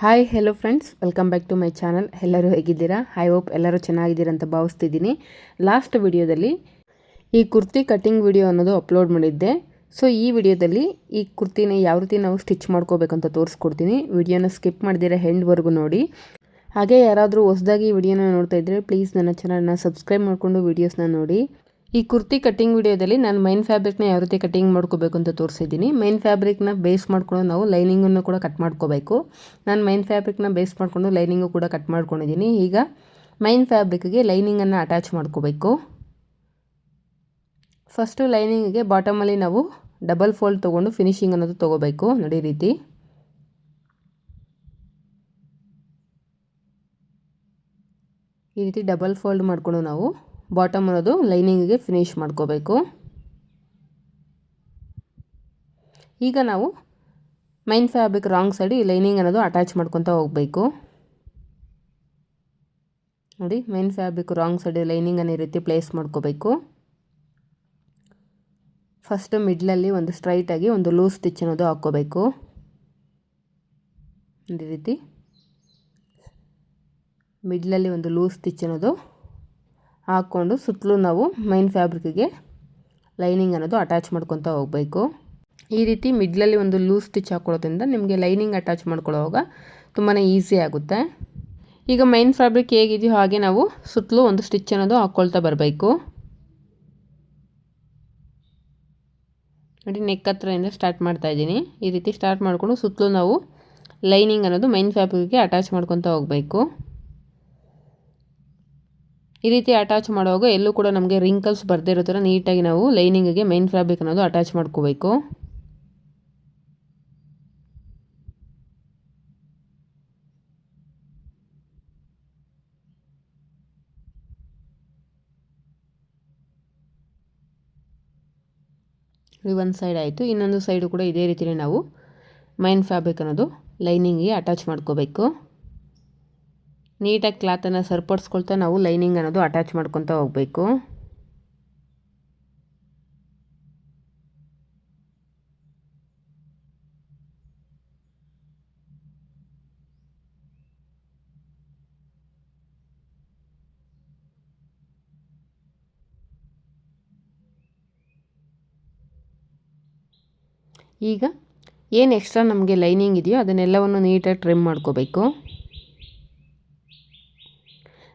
Hi hello friends, welcome back to my channel. ಎಲ್ಲರೂ ಹೇಗಿದ್ದೀರಾ? I hope ಎಲ್ಲರೂ ಚೆನ್ನಾಗಿದ್ದೀರಾ ಅಂತ ಭಾವಿಸ್ತಿದ್ದೀನಿ. ಲಾಸ್ಟ್ ವಿಡಿಯೋದಲ್ಲಿ ಈ ಕುರ್ತಿ ಕಟ್ಟಿಂಗ್ ವಿಡಿಯೋ ಅನ್ನೋದು ಅಪ್ಲೋಡ್ ಮಾಡಿದ್ದೆ. ಸೊ ಈ ವಿಡಿಯೋದಲ್ಲಿ ಈ ಕುರ್ತಿನ ಯಾವ ರೀತಿ ನಾವು ಸ್ಟಿಚ್ ಮಾಡ್ಕೋಬೇಕಂತ ತೋರಿಸ್ಕೊಡ್ತೀನಿ. ವಿಡಿಯೋನ ಸ್ಕಿಪ್ ಮಾಡಿದಿರ ಎಂಡ್ವರೆಗೂ ನೋಡಿ. ಹಾಗೆ ಯಾರಾದರೂ ಹೊಸದಾಗಿ ಈ ವಿಡಿಯೋನ ನೋಡ್ತಾ ಇದ್ದರೆ ಪ್ಲೀಸ್ ನನ್ನ ಚಾನಲ್ನ ಸಬ್ಸ್ಕ್ರೈಬ್ ಮಾಡಿಕೊಂಡು ವೀಡಿಯೋಸ್ನ ನೋಡಿ. ಈ ಕುರ್ತಿ ಕಟ್ಟಿಂಗ್ ವಿಡಿಯೋದಲ್ಲಿ ನಾನು ಮೈನ್ ಫ್ಯಾಬ್ರಿಕ್ನ ಯಾವ ರೀತಿ ಕಟ್ಟಿಂಗ್ ಮಾಡ್ಕೋಬೇಕು ಅಂತ ತೋರಿಸಿದ್ದೀನಿ. ಮೈನ್ ಫ್ಯಾಬ್ರಿಕ್ನ ಬೇಸ್ ಮಾಡ್ಕೊಂಡು ನಾವು ಲೈನಿಂಗನ್ನು ಕೂಡ ಕಟ್ ಮಾಡ್ಕೋಬೇಕು. ನಾನು ಮೈನ್ ಫ್ಯಾಬ್ರಿಕ್ನ ಬೇಸ್ ಮಾಡಿಕೊಂಡು ಲೈನಿಂಗು ಕೂಡ ಕಟ್ ಮಾಡ್ಕೊಂಡಿದ್ದೀನಿ. ಈಗ ಮೈನ್ ಫ್ಯಾಬ್ರಿಕ್ಗೆ ಲೈನಿಂಗನ್ನು ಅಟ್ಯಾಚ್ ಮಾಡ್ಕೋಬೇಕು. ಫಸ್ಟು ಲೈನಿಂಗಿಗೆ ಬಾಟಮಲ್ಲಿ ನಾವು ಡಬಲ್ ಫೋಲ್ಡ್ ತೊಗೊಂಡು ಫಿನಿಶಿಂಗ್ ಅನ್ನೋದು ತೊಗೋಬೇಕು. ನೋಡಿ ರೀತಿ ಈ ರೀತಿ ಡಬಲ್ ಫೋಲ್ಡ್ ಮಾಡಿಕೊಂಡು ನಾವು ಬಾಟಮ್ ಅನ್ನೋದು ಲೈನಿಂಗಿಗೆ ಫಿನಿಶ್ ಮಾಡ್ಕೋಬೇಕು. ಈಗ ನಾವು ಮೈನ್ ಫ್ಯಾಬ್ರಿಕ್ ರಾಂಗ್ ಸೈಡ್ ಈ ಲೈನಿಂಗ್ ಅನ್ನೋದು ಅಟ್ಯಾಚ್ ಮಾಡ್ಕೊತಾ ಹೋಗಬೇಕು. ನೋಡಿ, ಮೈನ್ ಫ್ಯಾಬ್ರಿಕ್ ರಾಂಗ್ ಸೈಡ್ ಲೈನಿಂಗನ್ನು ಈ ರೀತಿ ಪ್ಲೇಸ್ ಮಾಡ್ಕೋಬೇಕು. ಫಸ್ಟ್ ಮಿಡ್ಲಲ್ಲಿ ಒಂದು ಸ್ಟ್ರೈಟಾಗಿ ಒಂದು ಲೂಸ್ ಸ್ಟಿಚ್ ಅನ್ನೋದು ಹಾಕ್ಕೋಬೇಕು. ಈ ರೀತಿ ಮಿಡ್ಲಲ್ಲಿ ಒಂದು ಲೂಸ್ ಸ್ಟಿಚ್ ಅನ್ನೋದು ಹಾಕ್ಕೊಂಡು ಸುತ್ತಲೂ ನಾವು ಮೈನ್ ಫ್ಯಾಬ್ರಿಕ್ಗೆ ಲೈನಿಂಗ್ ಅನ್ನೋದು ಅಟ್ಯಾಚ್ ಮಾಡ್ಕೊತಾ ಹೋಗಬೇಕು. ಈ ರೀತಿ ಮಿಡ್ಲಲ್ಲಿ ಒಂದು ಲೂಸ್ ಸ್ಟಿಚ್ ಹಾಕ್ಕೊಳ್ಳೋದ್ರಿಂದ ನಿಮಗೆ ಲೈನಿಂಗ್ ಅಟ್ಯಾಚ್ ಮಾಡ್ಕೊಳ್ಳೋವಾಗ ತುಂಬಾ ಈಸಿ ಆಗುತ್ತೆ. ಈಗ ಮೈನ್ ಫ್ಯಾಬ್ರಿಕ್ ಹೇಗಿದೆಯೋ ಹಾಗೆ ನಾವು ಸುತ್ತಲೂ ಒಂದು ಸ್ಟಿಚ್ ಅನ್ನೋದು ಹಾಕ್ಕೊಳ್ತಾ ಬರಬೇಕು. ನೋಡಿ, ನೆಕ್ ಹತ್ರದಿಂದ ಸ್ಟಾರ್ಟ್ ಮಾಡ್ತಾ ಇದ್ದೀನಿ. ಈ ರೀತಿ ಸ್ಟಾರ್ಟ್ ಮಾಡಿಕೊಂಡು ಸುತ್ತಲೂ ನಾವು ಲೈನಿಂಗ್ ಅನ್ನೋದು ಮೈನ್ ಫ್ಯಾಬ್ರಿಕ್ಗೆ ಅಟ್ಯಾಚ್ ಮಾಡ್ಕೊತಾ ಹೋಗಬೇಕು. ಈ ರೀತಿ ಅಟ್ಯಾಚ್ ಮಾಡುವಾಗ ಎಲ್ಲೂ ಕೂಡ ನಮಗೆ ರಿಂಕಲ್ಸ್ ಬರದೇ ಇರೋ ಥರ ನೀಟಾಗಿ ನಾವು ಲೈನಿಂಗಿಗೆ ಮೈನ್ ಫ್ಯಾಬ್ರಿಕ್ ಅನ್ನೋದು ಅಟ್ಯಾಚ್ ಮಾಡ್ಕೋಬೇಕು. ಒಂದು ಸೈಡ್ ಆಯಿತು. ಇನ್ನೊಂದು ಸೈಡು ಕೂಡ ಇದೇ ರೀತಿಯೇ ನಾವು ಮೈನ್ ಫ್ಯಾಬ್ರಿಕ್ ಅನ್ನೋದು ಲೈನಿಂಗಿಗೆ ಅಟ್ಯಾಚ್ ಮಾಡ್ಕೋಬೇಕು. ನೀಟಾಗಿ ಕ್ಲಾತನ್ನು ಸರಿಪಡಿಸ್ಕೊಳ್ತಾ ನಾವು ಲೈನಿಂಗ್ ಅನ್ನೋದು ಅಟ್ಯಾಚ್ ಮಾಡ್ಕೊತಾ ಹೋಗಬೇಕು. ಈಗ ಏನು ಎಕ್ಸ್ಟ್ರಾ ನಮಗೆ ಲೈನಿಂಗ್ ಇದೆಯೋ ಅದನ್ನೆಲ್ಲವನ್ನು ನೀಟಾಗಿ ಟ್ರಿಮ್ ಮಾಡ್ಕೋಬೇಕು.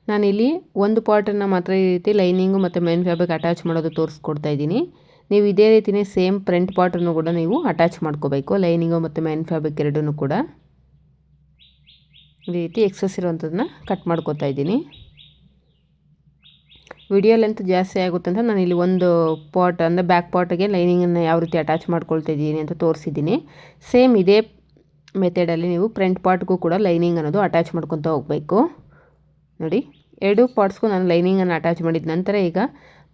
ನಾನಿಲ್ಲಿ ಒಂದು ಪಾರ್ಟನ್ನು ಮಾತ್ರ ಈ ರೀತಿ ಲೈನಿಂಗು ಮತ್ತು ಮೈನ್ ಫ್ಯಾಬ್ರಿಕ್ ಅಟ್ಯಾಚ್ ಮಾಡೋದು ತೋರಿಸ್ಕೊಡ್ತಾ ಇದ್ದೀನಿ. ನೀವು ಇದೇ ರೀತಿಯೇ ಸೇಮ್ ಫ್ರಂಟ್ ಪಾರ್ಟನ್ನು ಕೂಡ ನೀವು ಅಟ್ಯಾಚ್ ಮಾಡ್ಕೋಬೇಕು. ಲೈನಿಂಗು ಮತ್ತು ಮೈನ್ ಫ್ಯಾಬ್ರಿಕ್ ಎರಡೂ ಕೂಡ ಈ ರೀತಿ ಎಕ್ಸಸ್ ಇರುವಂಥದ್ದನ್ನ ಕಟ್ ಮಾಡ್ಕೋತಾ ಇದ್ದೀನಿ. ವಿಡಿಯೋ ಲೆಂತ್ ಜಾಸ್ತಿ ಆಗುತ್ತೆ ಅಂತ ನಾನು ಇಲ್ಲಿ ಒಂದು ಪಾರ್ಟ್ ಅಂದರೆ ಬ್ಯಾಕ್ ಪಾರ್ಟಿಗೆ ಲೈನಿಂಗನ್ನು ಯಾವ ರೀತಿ ಅಟ್ಯಾಚ್ ಮಾಡ್ಕೊಳ್ತಾ ಇದ್ದೀನಿ ಅಂತ ತೋರಿಸಿದ್ದೀನಿ. ಸೇಮ್ ಇದೇ ಮೆಥಡಲ್ಲಿ ನೀವು ಫ್ರಂಟ್ ಪಾರ್ಟ್ಗೂ ಕೂಡ ಲೈನಿಂಗ್ ಅನ್ನೋದು ಅಟ್ಯಾಚ್ ಮಾಡ್ಕೊತಾ ಹೋಗಬೇಕು. ನೋಡಿ, ಎರಡು ಪಾರ್ಟ್ಸ್ಗೂ ನಾನು ಲೈನಿಂಗನ್ನು ಅಟ್ಯಾಚ್ ಮಾಡಿದ ನಂತರ ಈಗ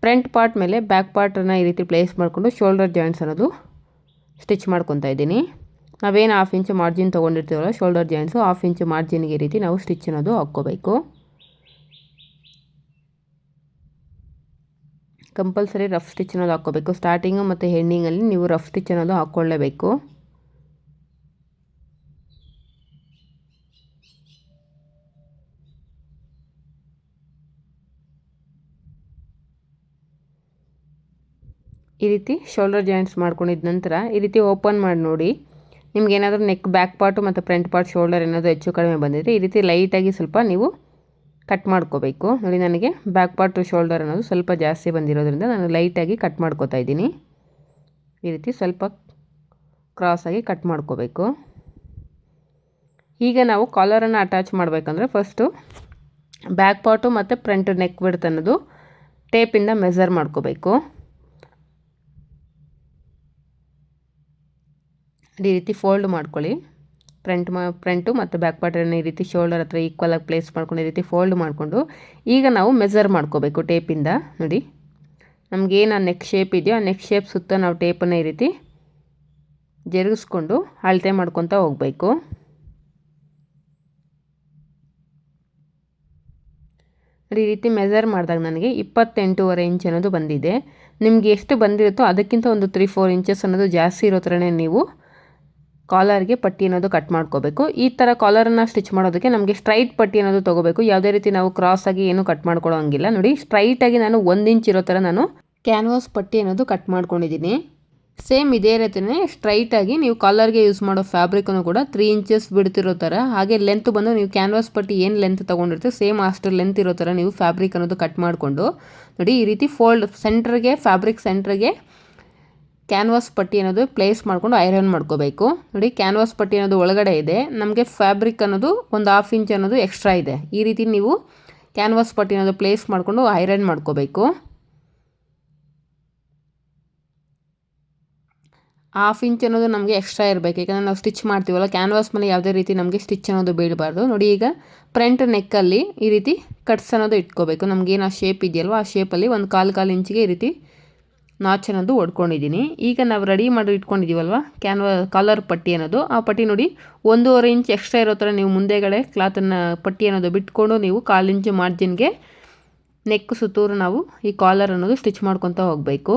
ಫ್ರಂಟ್ ಪಾರ್ಟ್ ಮೇಲೆ ಬ್ಯಾಕ್ ಪಾರ್ಟನ್ನು ಈ ರೀತಿ ಪ್ಲೇಸ್ ಮಾಡಿಕೊಂಡು ಶೋಲ್ಡರ್ ಜಾಯಿಂಟ್ಸ್ ಅನ್ನೋದು ಸ್ಟಿಚ್ ಮಾಡ್ಕೊತಾ ಇದ್ದೀನಿ. ನಾವೇನು 1/2 ಇಂಚು ಮಾರ್ಜಿನ್ ತೊಗೊಂಡಿರ್ತೀವಲ್ಲ ಶೋಲ್ಡರ್ ಜಾಯಿಂಟ್ಸು, 1/2 ಇಂಚು ಮಾರ್ಜಿನ್ಗೆ ಈ ರೀತಿ ನಾವು ಸ್ಟಿಚ್ ಅನ್ನೋದು ಹಾಕ್ಕೋಬೇಕು. ಕಂಪಲ್ಸರಿ ರಫ್ ಸ್ಟಿಚ್ ಅನ್ನೋದು ಹಾಕ್ಕೋಬೇಕು. ಸ್ಟಾರ್ಟಿಂಗು ಮತ್ತು ಎಂಡಿಂಗಲ್ಲಿ ನೀವು ರಫ್ ಸ್ಟಿಚ್ ಅನ್ನೋದು ಹಾಕ್ಕೊಳ್ಳೇಬೇಕು. ಈ ರೀತಿ ಶೋಲ್ಡರ್ ಜಾಯಿಂಟ್ಸ್ ಮಾಡ್ಕೊಂಡಿದ್ದ ನಂತರ ಈ ರೀತಿ ಓಪನ್ ಮಾಡಿ ನೋಡಿ. ನಿಮ್ಗೇನಾದರೂ ನೆಕ್ ಬ್ಯಾಕ್ ಪಾರ್ಟು ಮತ್ತು ಫ್ರಂಟ್ ಪಾರ್ಟ್ ಶೋಲ್ಡರ್ ಏನಾದರೂ ಹೆಚ್ಚು ಕಡಿಮೆ ಬಂದಿದ್ರೆ ಈ ರೀತಿ ಲೈಟಾಗಿ ಸ್ವಲ್ಪ ನೀವು ಕಟ್ ಮಾಡ್ಕೋಬೇಕು. ನೋಡಿ, ನನಗೆ ಬ್ಯಾಕ್ ಪಾರ್ಟು ಶೋಲ್ಡರ್ ಅನ್ನೋದು ಸ್ವಲ್ಪ ಜಾಸ್ತಿ ಬಂದಿರೋದ್ರಿಂದ ನಾನು ಲೈಟಾಗಿ ಕಟ್ ಮಾಡ್ಕೋತಾ ಇದ್ದೀನಿ. ಈ ರೀತಿ ಸ್ವಲ್ಪ ಕ್ರಾಸಾಗಿ ಕಟ್ ಮಾಡ್ಕೋಬೇಕು. ಈಗ ನಾವು ಕಾಲರನ್ನು ಅಟ್ಯಾಚ್ ಮಾಡಬೇಕಂದ್ರೆ ಫಸ್ಟು ಬ್ಯಾಕ್ ಪಾರ್ಟು ಮತ್ತು ಫ್ರಂಟ್ ನೆಕ್ ಬಿಡ್ತ್ ಅನ್ನೋದು ಟೇಪಿಂದ ಮೆಜರ್ ಮಾಡ್ಕೋಬೇಕು. ಈ ರೀತಿ ಫೋಲ್ಡ್ ಮಾಡ್ಕೊಳ್ಳಿ. ಫ್ರಂಟು ಮತ್ತು ಬ್ಯಾಕ್ ಪಾರ್ಟನ್ನು ಈ ರೀತಿ ಶೋಲ್ಡರ್ ಹತ್ರ ಈಕ್ವಲಾಗಿ ಪ್ಲೇಸ್ ಮಾಡ್ಕೊಂಡು ಈ ರೀತಿ ಫೋಲ್ಡ್ ಮಾಡಿಕೊಂಡು ಈಗ ನಾವು ಮೆಜರ್ ಮಾಡ್ಕೋಬೇಕು ಟೇಪಿಂದ. ನೋಡಿ, ನಮಗೇನು ಆ ನೆಕ್ ಶೇಪ್ ಇದೆಯೋ ಆ ನೆಕ್ ಶೇಪ್ ಸುತ್ತ ನಾವು ಟೇಪನ್ನು ಈ ರೀತಿ ಜರುಗಿಸ್ಕೊಂಡು ಅಳತೆ ಮಾಡ್ಕೊತಾ ಹೋಗಬೇಕು. ಈ ರೀತಿ ಮೆಜರ್ ಮಾಡಿದಾಗ ನನಗೆ 28.5 ಇಂಚ್ ಅನ್ನೋದು ಬಂದಿದೆ. ನಿಮಗೆ ಎಷ್ಟು ಬಂದಿರುತ್ತೋ ಅದಕ್ಕಿಂತ ಒಂದು 3-4 ಇಂಚಸ್ ಅನ್ನೋದು ಜಾಸ್ತಿ ಇರೋ ಥರನೇ ನೀವು ಕಾಲರ್ಗೆ ಪಟ್ಟಿ ಅನ್ನೋದು ಕಟ್ ಮಾಡ್ಕೋಬೇಕು. ಈ ಥರ ಕಾಲರನ್ನು ಸ್ಟಿಚ್ ಮಾಡೋದಕ್ಕೆ ನಮಗೆ ಸ್ಟ್ರೈಟ್ ಪಟ್ಟಿ ಅನ್ನೋದು ತೊಗೋಬೇಕು. ಯಾವುದೇ ರೀತಿ ನಾವು ಕ್ರಾಸಾಗಿ ಏನು ಕಟ್ ಮಾಡ್ಕೊಳ್ಳೋ ಹಂಗಿಲ್ಲ. ನೋಡಿ, ಸ್ಟ್ರೈಟಾಗಿ ನಾನು 1 ಇಂಚ್ ಇರೋ ಥರ ನಾನು ಕ್ಯಾನ್ವಾಸ್ ಪಟ್ಟಿ ಅನ್ನೋದು ಕಟ್ ಮಾಡ್ಕೊಂಡಿದ್ದೀನಿ. ಸೇಮ್ ಇದೇ ರೀತಿಯೇ ಸ್ಟ್ರೈಟಾಗಿ ನೀವು ಕಾಲರ್ಗೆ ಯೂಸ್ ಮಾಡೋ ಫ್ಯಾಬ್ರಿಕನ್ನು ಕೂಡ 3 ಇಂಚಸ್ ಬಿಡ್ತಿರೋ ಥರ, ಹಾಗೆ ಲೆಂತ್ ಬಂದು ನೀವು ಕ್ಯಾನ್ವಾಸ್ ಪಟ್ಟಿ ಏನು ಲೆಂತ್ ತೊಗೊಂಡಿರ್ತೀವಿ ಸೇಮ್ ಅಷ್ಟು ಲೆಂತ್ ಇರೋ ಥರ ನೀವು ಫ್ಯಾಬ್ರಿಕ್ ಅನ್ನೋದು ಕಟ್ ಮಾಡಿಕೊಂಡು ನೋಡಿ, ಈ ರೀತಿ ಫೋಲ್ಡ್ ಸೆಂಟ್ರಿಗೆ, ಫ್ಯಾಬ್ರಿಕ್ ಸೆಂಟ್ರಿಗೆ ಕ್ಯಾನ್ವಾಸ್ ಪಟ್ಟಿ ಅನ್ನೋದು ಪ್ಲೇಸ್ ಮಾಡಿಕೊಂಡು ಐರನ್ ಮಾಡ್ಕೋಬೇಕು. ನೋಡಿ, ಕ್ಯಾನ್ವಾಸ್ ಪಟ್ಟಿ ಅನ್ನೋದು ಒಳಗಡೆ ಇದೆ, ನಮಗೆ ಫ್ಯಾಬ್ರಿಕ್ ಅನ್ನೋದು ಒಂದು 1/2 ಇಂಚ್ ಅನ್ನೋದು ಎಕ್ಸ್ಟ್ರಾ ಇದೆ. ಈ ರೀತಿ ನೀವು ಕ್ಯಾನ್ವಾಸ್ ಪಟ್ಟಿ ಅನ್ನೋದು ಪ್ಲೇಸ್ ಮಾಡಿಕೊಂಡು ಐರನ್ ಮಾಡ್ಕೋಬೇಕು. 1/2 ಇಂಚ್ ಅನ್ನೋದು ನಮಗೆ ಎಕ್ಸ್ಟ್ರಾ ಇರಬೇಕು, ಯಾಕಂದರೆ ನಾವು ಸ್ಟಿಚ್ ಮಾಡ್ತೀವಲ್ಲ, ಕ್ಯಾನ್ವಾಸ್ ಮೇಲೆ ಯಾವುದೇ ರೀತಿ ನಮಗೆ ಸ್ಟಿಚ್ ಅನ್ನೋದು ಬೀಳಬಾರ್ದು. ನೋಡಿ, ಈಗ ಫ್ರಂಟ್ ನೆಕ್ಕಲ್ಲಿ ಈ ರೀತಿ ಕಟ್ಸ್ ಅನ್ನೋದು ಇಟ್ಕೋಬೇಕು. ನಮಗೇನು ಆ ಶೇಪ್ ಇದೆಯಲ್ವ, ಆ ಶೇಪಲ್ಲಿ ಒಂದು 1/4 ಇಂಚಿಗೆ ಈ ರೀತಿ ನಾಚ್ ಅನ್ನೋದು ಹೊಡ್ಕೊಂಡಿದ್ದೀನಿ. ಈಗ ನಾವು ರೆಡಿ ಮಾಡಿ ಇಟ್ಕೊಂಡಿದ್ದೀವಲ್ವ ಕಾಲರ್ ಪಟ್ಟಿ ಅನ್ನೋದು, ಆ ಪಟ್ಟಿ ನೋಡಿ 1.5 ಇಂಚ್ ಎಕ್ಸ್ಟ್ರಾ ಇರೋ ಥರ ನೀವು ಮುಂದೆಗಡೆ ಕ್ಲಾತನ್ನು ಪಟ್ಟಿ ಅನ್ನೋದು ಬಿಟ್ಕೊಂಡು ನೀವು 1/4 ಇಂಚು ಮಾರ್ಜಿನ್ಗೆ ನೆಕ್ ಸುತ್ತೂರು ನಾವು ಈ ಕಾಲರ್ ಅನ್ನೋದು ಸ್ಟಿಚ್ ಮಾಡ್ಕೊತಾ ಹೋಗಬೇಕು.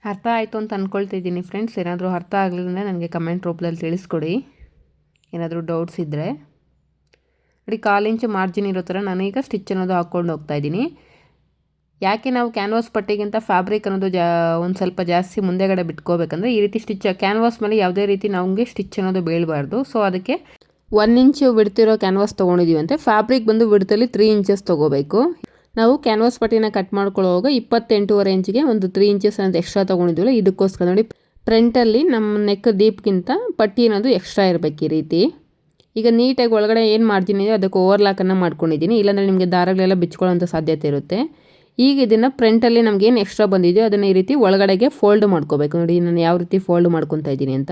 ಅರ್ಥ ಆಯಿತು ಅಂತ ಅಂದ್ಕೊಳ್ತಿದ್ದೀನಿ ಫ್ರೆಂಡ್ಸ್. ಏನಾದರೂ ಅರ್ಥ ಆಗಲಿಲ್ಲ ನನಗೆ ಕಮೆಂಟ್ ರೂಪದಲ್ಲಿ ತಿಳಿಸ್ಕೊಡಿ, ಏನಾದರೂ ಡೌಟ್ಸ್ ಇದ್ದರೆ. ನೋಡಿ, 1/4 ಇಂಚು ಮಾರ್ಜಿನ್ ಇರೋ ಥರ ನಾನೀಗ ಸ್ಟಿಚ್ ಅನ್ನೋದು ಹಾಕ್ಕೊಂಡು ಹೋಗ್ತಾಯಿದ್ದೀನಿ. ಯಾಕೆ ನಾವು ಕ್ಯಾನ್ವಾಸ್ ಪಟ್ಟಿಗಿಂತ ಫ್ಯಾಬ್ರಿಕ್ ಅನ್ನೋದು ಒಂದು ಸ್ವಲ್ಪ ಜಾಸ್ತಿ ಮುಂದೆಗಡೆ ಬಿಟ್ಕೋಬೇಕಂದ್ರೆ, ಈ ರೀತಿ ಸ್ಟಿಚ್ ಕ್ಯಾನ್ವಾಸ್ ಮೇಲೆ ಯಾವುದೇ ರೀತಿ ನಮಗೆ ಸ್ಟಿಚ್ ಅನ್ನೋದು ಬೀಳಬಾರ್ದು. ಸೊ ಅದಕ್ಕೆ 1 ಇಂಚು ಬಿಡ್ತಿರೋ ಕ್ಯಾನ್ವಾಸ್ ತೊಗೊಂಡಿದ್ದೀವಂತೆ, ಫ್ಯಾಬ್ರಿಕ್ ಬಂದು ಬಿಡ್ತಲ್ಲಿ 3 ಇಂಚಸ್ ತೊಗೋಬೇಕು. ನಾವು ಕ್ಯಾನ್ವಾಸ್ ಪಟ್ಟಿನ ಕಟ್ ಮಾಡ್ಕೊಳ್ಳೋವಾಗ 28.5 ಇಂಚಿಗೆ ಒಂದು 3 ಇಂಚಸ್ ಅಂತ ಎಕ್ಸ್ಟ್ರಾ ತೊಗೊಂಡಿದ್ದೀವಲ್ಲ, ಇದಕ್ಕೋಸ್ಕರ ನೋಡಿ ಫ್ರಂಟಲ್ಲಿ ನಮ್ಮ ನೆಕ್ ಡೀಪ್ಗಿಂತ ಪಟ್ಟಿ ಅನ್ನೋದು ಎಕ್ಸ್ಟ್ರಾ ಇರಬೇಕು ಈ ರೀತಿ. ಈಗ ನೀಟಾಗಿ ಒಳಗಡೆ ಏನು ಮಾರ್ಜಿನ್ ಇದೆ ಅದಕ್ಕೆ ಓವರ್ಲಾಕನ್ನು ಮಾಡ್ಕೊಂಡಿದ್ದೀನಿ, ಇಲ್ಲಾಂದರೆ ನಿಮಗೆ ದಾರಗಳೆಲ್ಲ ಬಿಚ್ಕೊಳ್ಳೋಂಥ ಸಾಧ್ಯತೆ ಇರುತ್ತೆ. ಈಗ ಇದನ್ನು ಫ್ರಂಟಲ್ಲಿ ನಮಗೇನು ಎಕ್ಸ್ಟ್ರಾ ಬಂದಿದೆಯೋ ಅದನ್ನು ಈ ರೀತಿ ಒಳಗಡೆಗೆ ಫೋಲ್ಡ್ ಮಾಡ್ಕೋಬೇಕು. ನೋಡಿ, ನಾನು ಯಾವ ರೀತಿ ಫೋಲ್ಡ್ ಮಾಡ್ಕೊತಾ ಇದ್ದೀನಿ ಅಂತ.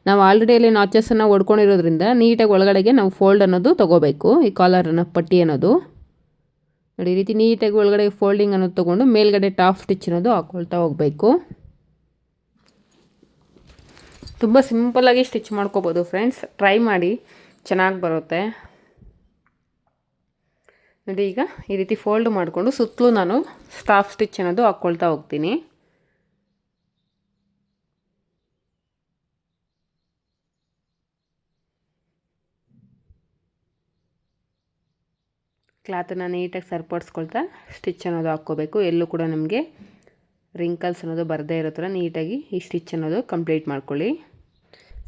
ನಾವು ಆಲ್ರೆಡಿ ಅಲ್ಲಿ ನಾಚಸನ್ನು ಹೊಡ್ಕೊಂಡಿರೋದ್ರಿಂದ ನೀಟಾಗಿ ಒಳಗಡೆಗೆ ನಾವು ಫೋಲ್ಡ್ ಅನ್ನೋದು ತೊಗೋಬೇಕು. ಈ ಕಾಲರನ್ನು ಪಟ್ಟಿ ಅನ್ನೋದು ನೋಡಿ, ಈ ರೀತಿ ನೀಟಾಗಿ ಒಳಗಡೆ ಫೋಲ್ಡಿಂಗ್ ಅನ್ನೋದು ತೊಗೊಂಡು ಮೇಲ್ಗಡೆ ಟಾಪ್ ಸ್ಟಿಚ್ ಅನ್ನೋದು ಹಾಕ್ಕೊಳ್ತಾ ಹೋಗಬೇಕು. ತುಂಬ ಸಿಂಪಲ್ಲಾಗಿ ಸ್ಟಿಚ್ ಮಾಡ್ಕೋಬೋದು ಫ್ರೆಂಡ್ಸ್, ಟ್ರೈ ಮಾಡಿ, ಚೆನ್ನಾಗಿ ಬರುತ್ತೆ. ನೋಡಿ, ಈಗ ಈ ರೀತಿ ಫೋಲ್ಡ್ ಮಾಡಿಕೊಂಡು ಸುತ್ತಲೂ ನಾನು ಟಾಪ್ ಸ್ಟಿಚ್ ಅನ್ನೋದು ಹಾಕ್ಕೊಳ್ತಾ ಹೋಗ್ತೀನಿ. ಕ್ಲಾತನ್ನು ನೀಟಾಗಿ ಸರಿಪಡಿಸ್ಕೊಳ್ತಾ ಸ್ಟಿಚ್ ಅನ್ನೋದು ಹಾಕ್ಕೋಬೇಕು. ಎಲ್ಲೂ ಕೂಡ ನಮಗೆ ರಿಂಕಲ್ಸ್ ಅನ್ನೋದು ಬರದೇ ಇರೋ ಥರ ನೀಟಾಗಿ ಈ ಸ್ಟಿಚ್ ಅನ್ನೋದು ಕಂಪ್ಲೀಟ್ ಮಾಡ್ಕೊಳ್ಳಿ.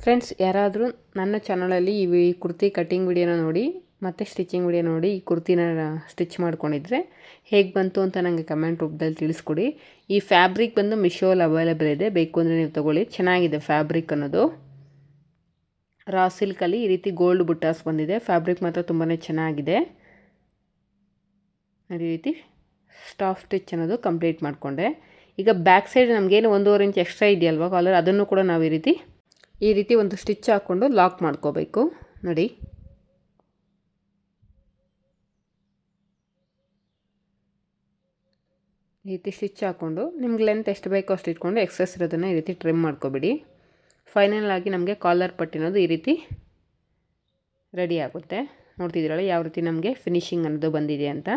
ಫ್ರೆಂಡ್ಸ್, ಯಾರಾದರೂ ನನ್ನ ಚಾನಲಲ್ಲಿ ಈ ಕುರ್ತಿ ಕಟ್ಟಿಂಗ್ ವಿಡಿಯೋನ ನೋಡಿ ಮತ್ತು ಸ್ಟಿಚಿಂಗ್ ವಿಡಿಯೋ ನೋಡಿ ಈ ಕುರ್ತಿನ ಸ್ಟಿಚ್ ಮಾಡ್ಕೊಂಡಿದ್ರೆ ಹೇಗೆ ಬಂತು ಅಂತ ನನಗೆ ಕಮೆಂಟ್ ರೂಪದಲ್ಲಿ ತಿಳಿಸ್ಕೊಡಿ. ಈ ಫ್ಯಾಬ್ರಿಕ್ ಬಂದು ಮಿಶೋಲ್ಲಿ ಅವೈಲೇಬಲ್ ಇದೆ, ಬೇಕು ಅಂದರೆ ನೀವು ತೊಗೊಳ್ಳಿ. ಚೆನ್ನಾಗಿದೆ ಫ್ಯಾಬ್ರಿಕ್ ಅನ್ನೋದು. ರಾ ಸಿಲ್ಕಲ್ಲಿ ಈ ರೀತಿ ಗೋಲ್ಡ್ ಬುಟ್ಟಾಸ್ ಬಂದಿದೆ. ಫ್ಯಾಬ್ರಿಕ್ ಮಾತ್ರ ತುಂಬಾ ಚೆನ್ನಾಗಿದೆ. ಈ ರೀತಿ ಸ್ಟಾಫ್ ಸ್ಟಿಚ್ ಅನ್ನೋದು ಕಂಪ್ಲೀಟ್ ಮಾಡಿಕೊಂಡೆ. ಈಗ ಬ್ಯಾಕ್ ಸೈಡ್ ನಮಗೇನು 1.5 ಇಂಚ್ ಎಕ್ಸ್ಟ್ರಾ ಇದೆಯಲ್ವ ಕಾಲರ್, ಅದನ್ನು ಕೂಡ ನಾವು ಈ ರೀತಿ ಒಂದು ಸ್ಟಿಚ್ ಹಾಕ್ಕೊಂಡು ಲಾಕ್ ಮಾಡ್ಕೋಬೇಕು. ನೋಡಿ, ಈ ರೀತಿ ಸ್ಟಿಚ್ ಹಾಕ್ಕೊಂಡು ನಿಮ್ಗೆ ಲೆಂತ್ ಎಷ್ಟು ಬೇಕೋ ಅಷ್ಟು ಇಟ್ಕೊಂಡು ಎಕ್ಸಸ್ ಇರೋದನ್ನು ಈ ರೀತಿ ಟ್ರಿಮ್ ಮಾಡ್ಕೊಬಿಡಿ. ಫೈನಲ್ ಆಗಿ ನಮಗೆ ಕಾಲರ್ ಪಟ್ಟಿ ಅನ್ನೋದು ಈ ರೀತಿ ರೆಡಿ ಆಗುತ್ತೆ. ನೋಡ್ತಿದ್ದೀರಲ್ಲ ಯಾವ ರೀತಿ ನಮಗೆ ಫಿನಿಶಿಂಗ್ ಅನ್ನೋದು ಬಂದಿದೆ ಅಂತ.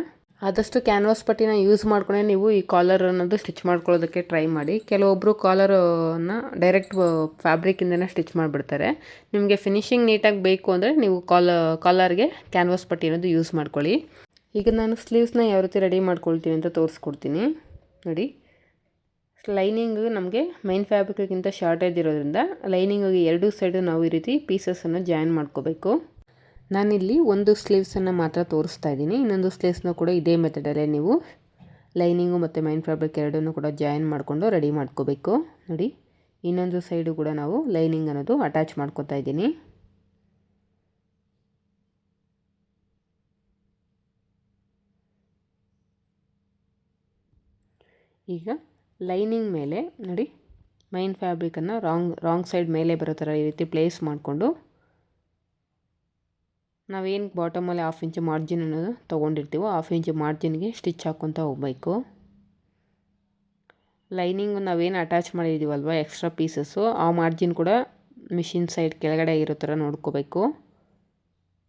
ಆದಷ್ಟು ಕ್ಯಾನ್ವಾಸ್ ಪಟ್ಟಿನ ಯೂಸ್ ಮಾಡ್ಕೊಂಡೆ ನೀವು ಈ ಕಾಲರ್ ಅನ್ನೋದು ಸ್ಟಿಚ್ ಮಾಡ್ಕೊಳ್ಳೋದಕ್ಕೆ ಟ್ರೈ ಮಾಡಿ. ಕೆಲವೊಬ್ಬರು ಕಾಲರನ್ನು ಡೈರೆಕ್ಟ್ ಫ್ಯಾಬ್ರಿಕ್ಕಿಂದನೇ ಸ್ಟಿಚ್ ಮಾಡಿಬಿಡ್ತಾರೆ. ನಿಮಗೆ ಫಿನಿಶಿಂಗ್ ನೀಟಾಗಿ ಬೇಕು ಅಂದರೆ ನೀವು ಕಾಲರ್ಗೆ ಕ್ಯಾನ್ವಾಸ್ ಪಟ್ಟಿ ಅನ್ನೋದು ಯೂಸ್ ಮಾಡ್ಕೊಳ್ಳಿ. ಈಗ ನಾನು ಸ್ಲೀವ್ಸ್ನ ಯಾವ ರೀತಿ ರೆಡಿ ಮಾಡ್ಕೊಳ್ತೀನಿ ಅಂತ ತೋರಿಸ್ಕೊಡ್ತೀನಿ. ನೋಡಿ, ಲೈನಿಂಗ್ ನಮಗೆ ಮೈನ್ ಫ್ಯಾಬ್ರಿಕ್ಗಿಂತ ಶಾರ್ಟೇಜ್ ಇರೋದ್ರಿಂದ ಲೈನಿಂಗಿಗೆ ಎರಡೂ ಸೈಡು ನಾವು ಈ ರೀತಿ ಪೀಸಸನ್ನು ಜಾಯಿನ್ ಮಾಡ್ಕೋಬೇಕು. ನಾನಿಲ್ಲಿ ಒಂದು ಸ್ಲೀವ್ಸನ್ನು ಮಾತ್ರ ತೋರಿಸ್ತಾ ಇದ್ದೀನಿ. ಇನ್ನೊಂದು ಸ್ಲೀವ್ಸ್ನ ಕೂಡ ಇದೇ ಮೆಥಡಲ್ಲೇ ನೀವು ಲೈನಿಂಗು ಮತ್ತು ಮೈನ್ ಫ್ಯಾಬ್ರಿಕ್ ಎರಡನ್ನೂ ಕೂಡ ಜಾಯಿನ್ ಮಾಡಿಕೊಂಡು ರೆಡಿ ಮಾಡ್ಕೋಬೇಕು. ನೋಡಿ, ಇನ್ನೊಂದು ಸೈಡು ಕೂಡ ನಾವು ಲೈನಿಂಗ್ ಅನ್ನೋದು ಅಟ್ಯಾಚ್ ಮಾಡ್ಕೋತಾ ಇದ್ದೀನಿ. ಈಗ ಲೈನಿಂಗ್ ಮೇಲೆ ನೋಡಿ ಮೈನ್ ಫ್ಯಾಬ್ರಿಕನ್ನು ರಾಂಗ್ ಸೈಡ್ ಮೇಲೆ ಬರೋ ಥರ ಈ ರೀತಿ ಪ್ಲೇಸ್ ಮಾಡಿಕೊಂಡು ನಾವೇನು ಬಾಟಮಲ್ಲಿ 1/2 ಇಂಚ್ ಮಾರ್ಜಿನ್ ಅನ್ನೋದು ತೊಗೊಂಡಿರ್ತೀವೋ 1/2 ಇಂಚ್ ಮಾರ್ಜಿನ್ಗೆ ಸ್ಟಿಚ್ ಹಾಕ್ಕೊತಾ ಹೋಗಬೇಕು. ಲೈನಿಂಗ್ ನಾವೇನು ಅಟ್ಯಾಚ್ ಮಾಡಿದ್ದೀವಲ್ವ ಎಕ್ಸ್ಟ್ರಾ ಪೀಸಸ್ಸು, ಆ ಮಾರ್ಜಿನ್ ಕೂಡ ಮಿಷಿನ್ ಸೈಡ್ ಕೆಳಗಡೆ ಇರೋ ಥರ ನೋಡ್ಕೋಬೇಕು.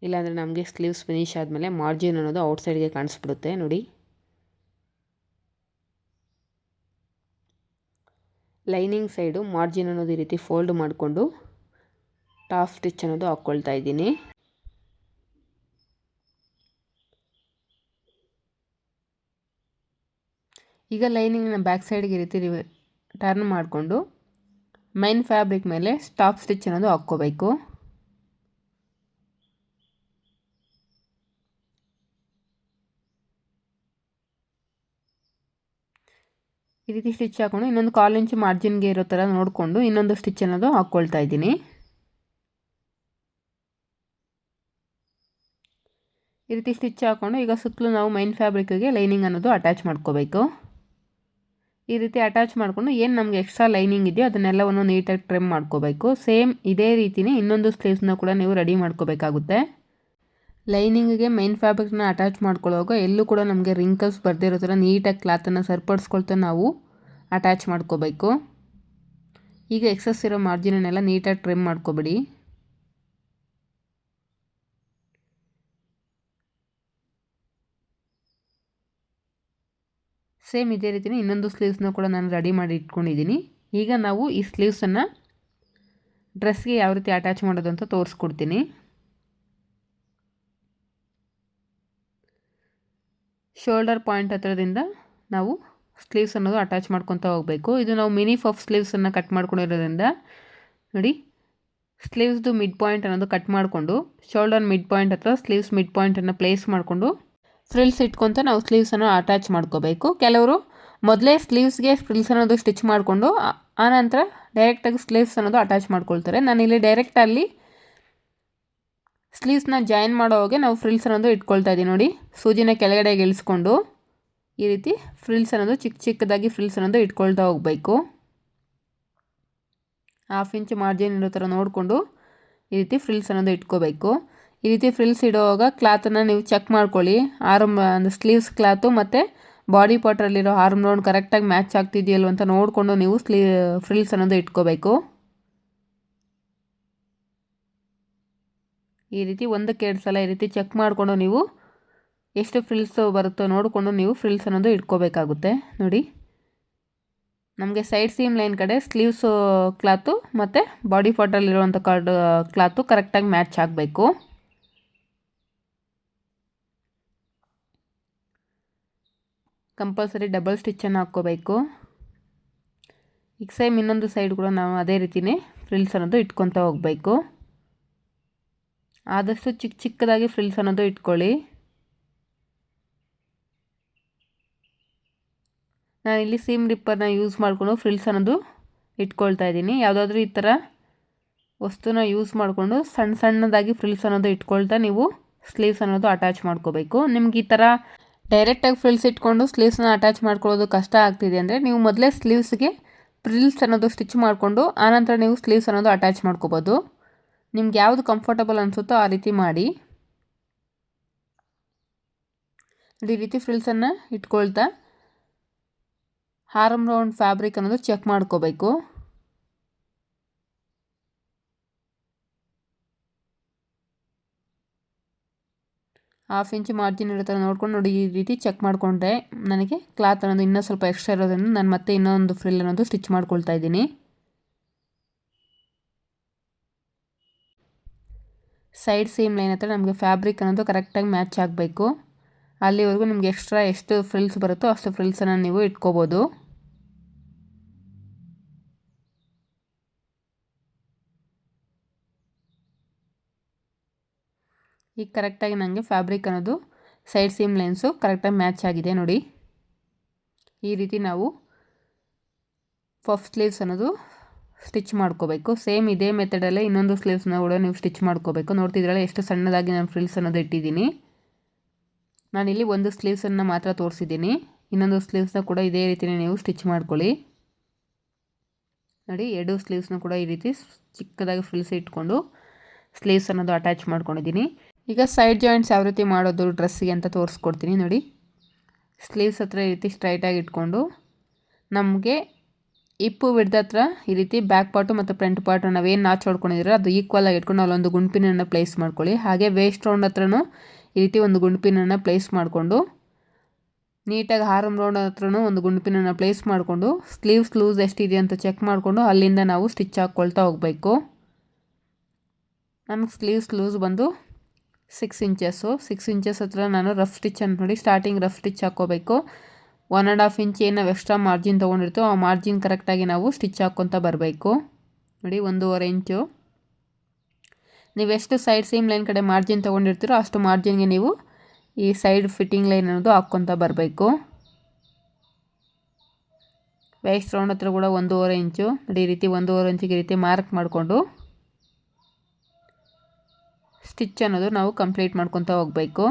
ಇಲ್ಲಾಂದರೆ ನಮಗೆ ಸ್ಲೀವ್ಸ್ ಫಿನಿಶ್ ಆದಮೇಲೆ ಮಾರ್ಜಿನ್ ಅನ್ನೋದು ಔಟ್ಸೈಡ್ಗೆ ಕಾಣಿಸ್ಬಿಡುತ್ತೆ. ನೋಡಿ, ಲೈನಿಂಗ್ ಸೈಡು ಮಾರ್ಜಿನ್ ಅನ್ನೋದು ಈ ರೀತಿ ಫೋಲ್ಡ್ ಮಾಡಿಕೊಂಡು ಟಾಪ್ ಸ್ಟಿಚ್ ಅನ್ನೋದು ಹಾಕ್ಕೊಳ್ತಾ ಇದ್ದೀನಿ. ಈಗ ಲೈನಿಂಗ್ನ ಬ್ಯಾಕ್ ಸೈಡ್ಗೆ ಈ ರೀತಿ ಟರ್ನ್ ಮಾಡಿಕೊಂಡು ಮೈನ್ ಫ್ಯಾಬ್ರಿಕ್ ಮೇಲೆ ಟಾಪ್ ಸ್ಟಿಚ್ ಅನ್ನೋದು ಹಾಕ್ಕೋಬೇಕು. ಈ ರೀತಿ ಸ್ಟಿಚ್ ಹಾಕ್ಕೊಂಡು ಇನ್ನೊಂದು 1/4 ಇಂಚ್ ಮಾರ್ಜಿನ್ಗೆ ಇರೋ ಥರ ನೋಡಿಕೊಂಡು ಇನ್ನೊಂದು ಸ್ಟಿಚ್ ಅನ್ನೋದು ಹಾಕ್ಕೊಳ್ತಾ ಇದ್ದೀನಿ. ಈ ರೀತಿ ಸ್ಟಿಚ್ ಹಾಕ್ಕೊಂಡು ಈಗ ಸುತ್ತಲೂ ನಾವು ಮೈನ್ ಫ್ಯಾಬ್ರಿಕ್ಗೆ ಲೈನಿಂಗ್ ಅನ್ನೋದು ಅಟ್ಯಾಚ್ ಮಾಡ್ಕೋಬೇಕು. ಈ ರೀತಿ ಅಟ್ಯಾಚ್ ಮಾಡಿಕೊಂಡು ಏನು ನಮಗೆ ಎಕ್ಸ್ಟ್ರಾ ಲೈನಿಂಗ್ ಇದೆಯೋ ಅದನ್ನೆಲ್ಲವನ್ನು ನೀಟಾಗಿ ಟ್ರಿಮ್ ಮಾಡ್ಕೋಬೇಕು. ಸೇಮ್ ಇದೇ ರೀತಿಯೇ ಇನ್ನೊಂದು ಸ್ಲೀವ್ಸ್ನ ಕೂಡ ನೀವು ರೆಡಿ ಮಾಡ್ಕೋಬೇಕಾಗುತ್ತೆ. ಲೈನಿಂಗಿಗೆ ಮೈನ್ ಫ್ಯಾಬ್ರಿಕ್ನ ಅಟ್ಯಾಚ್ ಮಾಡ್ಕೊಳ್ಳುವಾಗ ಎಲ್ಲೂ ಕೂಡ ನಮಗೆ ರಿಂಕಲ್ಸ್ ಬರ್ದಿರೋ ಥರ ನೀಟಾಗಿ ಕ್ಲಾತನ್ನು ಸರಿಪಡಿಸ್ಕೊಳ್ತಾ ನಾವು ಅಟ್ಯಾಚ್ ಮಾಡ್ಕೋಬೇಕು. ಈಗ ಎಕ್ಸಸ್ ಇರೋ ಮಾರ್ಜಿನನ್ನೆಲ್ಲ ನೀಟಾಗಿ ಟ್ರಿಮ್ ಮಾಡ್ಕೊಬೇಡಿ. ಸೇಮ್ ಇದೇ ರೀತಿಯೇ ಇನ್ನೊಂದು ಸ್ಲೀವ್ಸ್ನ ಕೂಡ ನಾನು ರೆಡಿ ಮಾಡಿ ಇಟ್ಕೊಂಡಿದ್ದೀನಿ. ಈಗ ನಾವು ಈ ಸ್ಲೀವ್ಸನ್ನು ಡ್ರೆಸ್ಗೆ ಯಾವ ರೀತಿ ಅಟ್ಯಾಚ್ ಮಾಡೋದು ಅಂತ ತೋರಿಸ್ಕೊಡ್ತೀನಿ. ಶೋಲ್ಡರ್ ಪಾಯಿಂಟ್ ಹತ್ರದಿಂದ ನಾವು ಸ್ಲೀವ್ಸ್ ಅನ್ನೋದು ಅಟ್ಯಾಚ್ ಮಾಡ್ಕೊತಾ ಹೋಗಬೇಕು. ಇದು ನಾವು ಮಿನಿ ಪಫ್ ಸ್ಲೀವ್ಸನ್ನು ಕಟ್ ಮಾಡ್ಕೊಂಡಿರೋದ್ರಿಂದ ನೋಡಿ, ಸ್ಲೀವ್ಸ್ದು ಮಿಡ್ ಪಾಯಿಂಟ್ ಅನ್ನೋದು ಕಟ್ ಮಾಡಿಕೊಂಡು ಶೋಲ್ಡರ್ ಮಿಡ್ ಪಾಯಿಂಟ್ ಹತ್ರ ಸ್ಲೀವ್ಸ್ ಮಿಡ್ ಪಾಯಿಂಟನ್ನು ಪ್ಲೇಸ್ ಮಾಡಿಕೊಂಡು ಫ್ರಿಲ್ಸ್ ಇಟ್ಕೊತ ನಾವು ಸ್ಲೀವ್ಸನ್ನು ಅಟ್ಯಾಚ್ ಮಾಡ್ಕೋಬೇಕು. ಕೆಲವರು ಮೊದಲೇ ಸ್ಲೀವ್ಸ್ಗೆ ಫ್ರಿಲ್ಸ್ ಅನ್ನೋದು ಸ್ಟಿಚ್ ಮಾಡಿಕೊಂಡು ಆನಂತರ ಡೈರೆಕ್ಟಾಗಿ ಸ್ಲೀವ್ಸ್ ಅನ್ನೋದು ಅಟ್ಯಾಚ್ ಮಾಡ್ಕೊಳ್ತಾರೆ. ನಾನಿಲ್ಲಿ ಡೈರೆಕ್ಟಲ್ಲಿ ಸ್ಲೀವ್ಸ್ನ ಜಾಯಿನ್ ಮಾಡೋವಾಗೆ ನಾವು ಫ್ರಿಲ್ಸ್ ಅನ್ನೋದು ಇಟ್ಕೊಳ್ತಾ ಇದ್ದೀವಿ. ನೋಡಿ, ಸೂಜಿನ ಕೆಳಗಡೆ ಇಳಿಸ್ಕೊಂಡು ಈ ರೀತಿ ಫ್ರಿಲ್ಸ್ ಅನ್ನೋದು ಚಿಕ್ಕ ಚಿಕ್ಕದಾಗಿ ಫ್ರಿಲ್ಸ್ ಅನ್ನೋದು ಇಟ್ಕೊಳ್ತಾ ಹೋಗಬೇಕು. 1/2 ಇಂಚ್ ಮಾರ್ಜಿನ್ ಇರೋ ಥರ ನೋಡಿಕೊಂಡು ಈ ರೀತಿ ಫ್ರಿಲ್ಸ್ ಅನ್ನೋದು ಇಟ್ಕೋಬೇಕು. ಈ ರೀತಿ ಫ್ರಿಲ್ಸ್ ಇಡುವಾಗ ಕ್ಲಾತನ್ನು ನೀವು ಚೆಕ್ ಮಾಡ್ಕೊಳ್ಳಿ. ಅಂದರೆ ಸ್ಲೀವ್ಸ್ ಕ್ಲಾತು ಮತ್ತು ಬಾಡಿ ಪಾರ್ಟ್ರಲ್ಲಿರೋ ಆರ್ಮ್ ರೌಂಡ್ ಕರೆಕ್ಟಾಗಿ ಮ್ಯಾಚ್ ಆಗ್ತಿದೆಯಲ್ವ ಅಂತ ನೋಡಿಕೊಂಡು ನೀವು ಫ್ರಿಲ್ಸ್ ಅನ್ನೋದು ಇಟ್ಕೋಬೇಕು. ಈ ರೀತಿ ಒಂದಕ್ಕೆ 2 ಸಲ ಈ ರೀತಿ ಚೆಕ್ ಮಾಡಿಕೊಂಡು ನೀವು ಎಷ್ಟು ಫ್ರಿಲ್ಸ್ ಬರುತ್ತೋ ನೋಡಿಕೊಂಡು ನೀವು ಫ್ರಿಲ್ಸ್ ಅನ್ನೋದು ಇಟ್ಕೋಬೇಕಾಗುತ್ತೆ. ನೋಡಿ, ನಮಗೆ ಸೈಡ್ ಸೀಮ್ ಲೈನ್ ಕಡೆ ಸ್ಲೀವ್ಸ್ ಕ್ಲಾತು ಮತ್ತು ಬಾಡಿ ಪಾರ್ಟಲ್ಲಿರುವಂಥ ಕ್ಲಾತು ಕರೆಕ್ಟಾಗಿ ಮ್ಯಾಚ್ ಆಗಬೇಕು. ಕಂಪಲ್ಸರಿ ಡಬಲ್ ಸ್ಟಿಚ್ಚನ್ನು ಹಾಕ್ಕೋಬೇಕು. ಈಗ ಸೇಮ್ ಇನ್ನೊಂದು ಸೈಡ್ ಕೂಡ ನಾವು ಅದೇ ರೀತಿಯೇ ಫ್ರಿಲ್ಸ್ ಅನ್ನೋದು ಇಟ್ಕೊತಾ ಹೋಗಬೇಕು. ಆದಷ್ಟು ಚಿಕ್ಕ ಚಿಕ್ಕದಾಗಿ ಫ್ರಿಲ್ಸ್ ಅನ್ನೋದು ಇಟ್ಕೊಳ್ಳಿ. ನಾನಿಲ್ಲಿ ಸೀಮ್ ರಿಪ್ಪರ್ನ ಯೂಸ್ ಮಾಡಿಕೊಂಡು ಫ್ರಿಲ್ಸ್ ಅನ್ನೋದು ಇಟ್ಕೊಳ್ತಾ ಇದ್ದೀನಿ. ಯಾವುದಾದ್ರೂ ಈ ಥರ ವಸ್ತುನ ಯೂಸ್ ಮಾಡಿಕೊಂಡು ಸಣ್ಣ ಸಣ್ಣದಾಗಿ ಫ್ರಿಲ್ಸ್ ಅನ್ನೋದು ಇಟ್ಕೊಳ್ತಾ ನೀವು ಸ್ಲೀವ್ಸ್ ಅನ್ನೋದು ಅಟ್ಯಾಚ್ ಮಾಡ್ಕೋಬೇಕು. ನಿಮ್ಗೆ ಈ ಥರ ಡೈರೆಕ್ಟಾಗಿ ಫ್ರಿಲ್ಸ್ ಇಟ್ಕೊಂಡು ಸ್ಲೀವ್ಸ್ನ ಅಟ್ಯಾಚ್ ಮಾಡ್ಕೊಳ್ಳೋದು ಕಷ್ಟ ಆಗ್ತಿದೆ ಅಂದರೆ ನೀವು ಮೊದಲೇ ಸ್ಲೀವ್ಸ್ಗೆ ಫ್ರಿಲ್ಸ್ ಅನ್ನೋದು ಸ್ಟಿಚ್ ಮಾಡಿಕೊಂಡು ಆನಂತರ ನೀವು ಸ್ಲೀವ್ಸ್ ಅನ್ನೋದು ಅಟ್ಯಾಚ್ ಮಾಡ್ಕೋಬೋದು. ನಿಮ್ಗೆ ಯಾವುದು ಕಂಫರ್ಟಬಲ್ ಅನಿಸುತ್ತೋ ಆ ರೀತಿ ಮಾಡಿ. ಈ ರೀತಿ ಫ್ರಿಲ್ಸನ್ನು ಇಟ್ಕೊಳ್ತಾ ಆರ್ಮ್ ರೌಂಡ್ ಫ್ಯಾಬ್ರಿಕ್ ಅನ್ನೋದು ಚೆಕ್ ಮಾಡ್ಕೋಬೇಕು. ಹಾಫ್ ಇಂಚ್ ಮಾರ್ಜಿನ್ ಇರೋ ಥರ ನೋಡ್ಕೊಂಡು ನೋಡಿ, ಈ ರೀತಿ ಚೆಕ್ ಮಾಡಿಕೊಂಡ್ರೆ ನನಗೆ ಕ್ಲಾತ್ ಅನ್ನೋದು ಇನ್ನೂ ಸ್ವಲ್ಪ ಎಕ್ಸ್ಟ್ರಾ ಇರೋದ್ರಿಂದ ನಾನು ಮತ್ತೆ ಇನ್ನೊಂದು ಫ್ರಿಲ್ ಅನ್ನೋದು ಸ್ಟಿಚ್ ಮಾಡ್ಕೊಳ್ತಾ ಇದ್ದೀನಿ. ಸೈಡ್ ಸೀಮ್ ಲೈನ್ ಹತ್ರ ನಮಗೆ ಫ್ಯಾಬ್ರಿಕ್ ಅನ್ನೋದು ಕರೆಕ್ಟಾಗಿ ಮ್ಯಾಚ್ ಆಗಬೇಕು. ಅಲ್ಲಿವರೆಗೂ ನಿಮಗೆ ಎಕ್ಸ್ಟ್ರಾ ಎಷ್ಟು ಫ್ರಿಲ್ಸ್ ಬರುತ್ತೋ ಅಷ್ಟು ಫ್ರಿಲ್ಸನ್ನು ನೀವು ಇಟ್ಕೋಬೋದು. ಈಗ ಕರೆಕ್ಟಾಗಿ ನನಗೆ ಫ್ಯಾಬ್ರಿಕ್ ಅನ್ನೋದು ಸೈಡ್ ಸೀಮ್ ಲೈನ್ಸು ಕರೆಕ್ಟಾಗಿ ಮ್ಯಾಚ್ ಆಗಿದೆ. ನೋಡಿ, ಈ ರೀತಿ ನಾವು ಪಫ್ ಸ್ಲೀವ್ಸ್ ಅನ್ನೋದು ಸ್ಟಿಚ್ ಮಾಡ್ಕೋಬೇಕು. ಸೇಮ್ ಇದೇ ಮೆಥಡಲ್ಲೇ ಇನ್ನೊಂದು ಸ್ಲೀವ್ಸ್ನ ಕೂಡ ನೀವು ಸ್ಟಿಚ್ ಮಾಡ್ಕೋಬೇಕು. ನೋಡ್ತಿದ್ರಲ್ಲ ಎಷ್ಟು ಸಣ್ಣದಾಗಿ ನಾನು ಫ್ರಿಲ್ಸ್ ಅನ್ನೋದು ಇಟ್ಟಿದ್ದೀನಿ. ನಾನಿಲ್ಲಿ ಒಂದು ಸ್ಲೀವ್ಸನ್ನು ಮಾತ್ರ ತೋರಿಸಿದ್ದೀನಿ. ಇನ್ನೊಂದು ಸ್ಲೀವ್ಸ್ನ ಕೂಡ ಇದೇ ರೀತಿಯೇ ನೀವು ಸ್ಟಿಚ್ ಮಾಡ್ಕೊಳ್ಳಿ. ನೋಡಿ, 2 ಸ್ಲೀವ್ಸ್ನ ಕೂಡ ಈ ರೀತಿ ಚಿಕ್ಕದಾಗಿ ಫ್ರಿಲ್ಸ್ ಇಟ್ಕೊಂಡು ಸ್ಲೀವ್ಸ್ ಅನ್ನೋದು ಅಟ್ಯಾಚ್ ಮಾಡ್ಕೊಂಡಿದ್ದೀನಿ. ಈಗ ಸೈಡ್ ಜಾಯಿಂಟ್ಸ್ ಯಾವ ರೀತಿ ಮಾಡೋದು ಡ್ರೆಸ್ಸಿಗೆ ಅಂತ ತೋರಿಸ್ಕೊಡ್ತೀನಿ. ನೋಡಿ, ಸ್ಲೀವ್ಸ್ ಹತ್ರ ಈ ರೀತಿ ಸ್ಟ್ರೈಟಾಗಿ ಇಟ್ಕೊಂಡು ನಮಗೆ ಹಿಪ್ಪು ವಿಡ್ತ್ ಹತ್ರ ಈ ರೀತಿ ಬ್ಯಾಕ್ ಪಾರ್ಟು ಮತ್ತು ಫ್ರಂಟ್ ಪಾರ್ಟು ನಾವೇನು ನಾಚ್ ಹೊಡ್ಕೊಂಡಿದ್ದೀರೋ ಅದು ಈಕ್ವಲಾಗಿ ಇಟ್ಕೊಂಡು ಅಲ್ಲೊಂದು ಗುಂಡ್ಪಿನನ್ನು ಪ್ಲೇಸ್ ಮಾಡ್ಕೊಳ್ಳಿ. ಹಾಗೆ ವೇಸ್ಟ್ ರೌಂಡ್ ಹತ್ರನೂ ಈ ರೀತಿ ಒಂದು ಗುಂಡ್ಪಿನನ್ನು ಪ್ಲೇಸ್ ಮಾಡಿಕೊಂಡು ನೀಟಾಗಿ ಆರ್ಮ್ ರೌಂಡ್ ಹತ್ರನೂ ಒಂದು ಗುಂಡಿಪಿನನ್ನು ಪ್ಲೇಸ್ ಮಾಡಿಕೊಂಡು ಸ್ಲೀವ್ಸ್ ಲೂಸ್ ಎಷ್ಟಿದೆ ಅಂತ ಚೆಕ್ ಮಾಡಿಕೊಂಡು ಅಲ್ಲಿಂದ ನಾವು ಸ್ಟಿಚ್ ಹಾಕ್ಕೊಳ್ತಾ ಹೋಗಬೇಕು. ನಮಗೆ ಸ್ಲೀವ್ಸ್ ಲೂಸ್ ಬಂದು 6 ಇಂಚಸ್ಸು. 6 ಇಂಚಸ್ ಹತ್ರ ನಾನು ರಫ್ ಸ್ಟಿಚ್ಚನ್ನು ನೋಡಿ ಸ್ಟಾರ್ಟಿಂಗ್ ರಫ್ ಸ್ಟಿಚ್ ಹಾಕ್ಕೋಬೇಕು. 1.5 ಇಂಚ್ ಏನು ನಾವು ಎಕ್ಸ್ಟ್ರಾ ಮಾರ್ಜಿನ್ ತೊಗೊಂಡಿರ್ತೀವೋ ಆ ಮಾರ್ಜಿನ್ ಕರೆಕ್ಟಾಗಿ ನಾವು ಸ್ಟಿಚ್ ಹಾಕ್ಕೊತ ಬರಬೇಕು. ನೋಡಿ 1.5 ಇಂಚು. ನೀವೆಷ್ಟು ಸೈಡ್ ಸೀಮ್ ಲೈನ್ ಕಡೆ ಮಾರ್ಜಿನ್ ತೊಗೊಂಡಿರ್ತೀರೋ ಅಷ್ಟು ಮಾರ್ಜಿನ್ಗೆ ನೀವು ಈ ಸೈಡ್ ಫಿಟ್ಟಿಂಗ್ ಲೈನ್ ಅನ್ನೋದು ಹಾಕ್ಕೊತ ಬರಬೇಕು. ವೇಸ್ಟ್ ರೌಂಡ್ ಹತ್ರ ಕೂಡ 1.5 ಇಂಚು ನೋಡಿ ಈ ರೀತಿ 1.5 ಇಂಚಿಗೆ ಈ ರೀತಿ ಮಾರ್ಕ್ ಮಾಡಿಕೊಂಡು ಸ್ಟಿಚ್ ಅನ್ನೋದು ನಾವು ಕಂಪ್ಲೀಟ್ ಮಾಡ್ಕೊತ ಹೋಗಬೇಕು.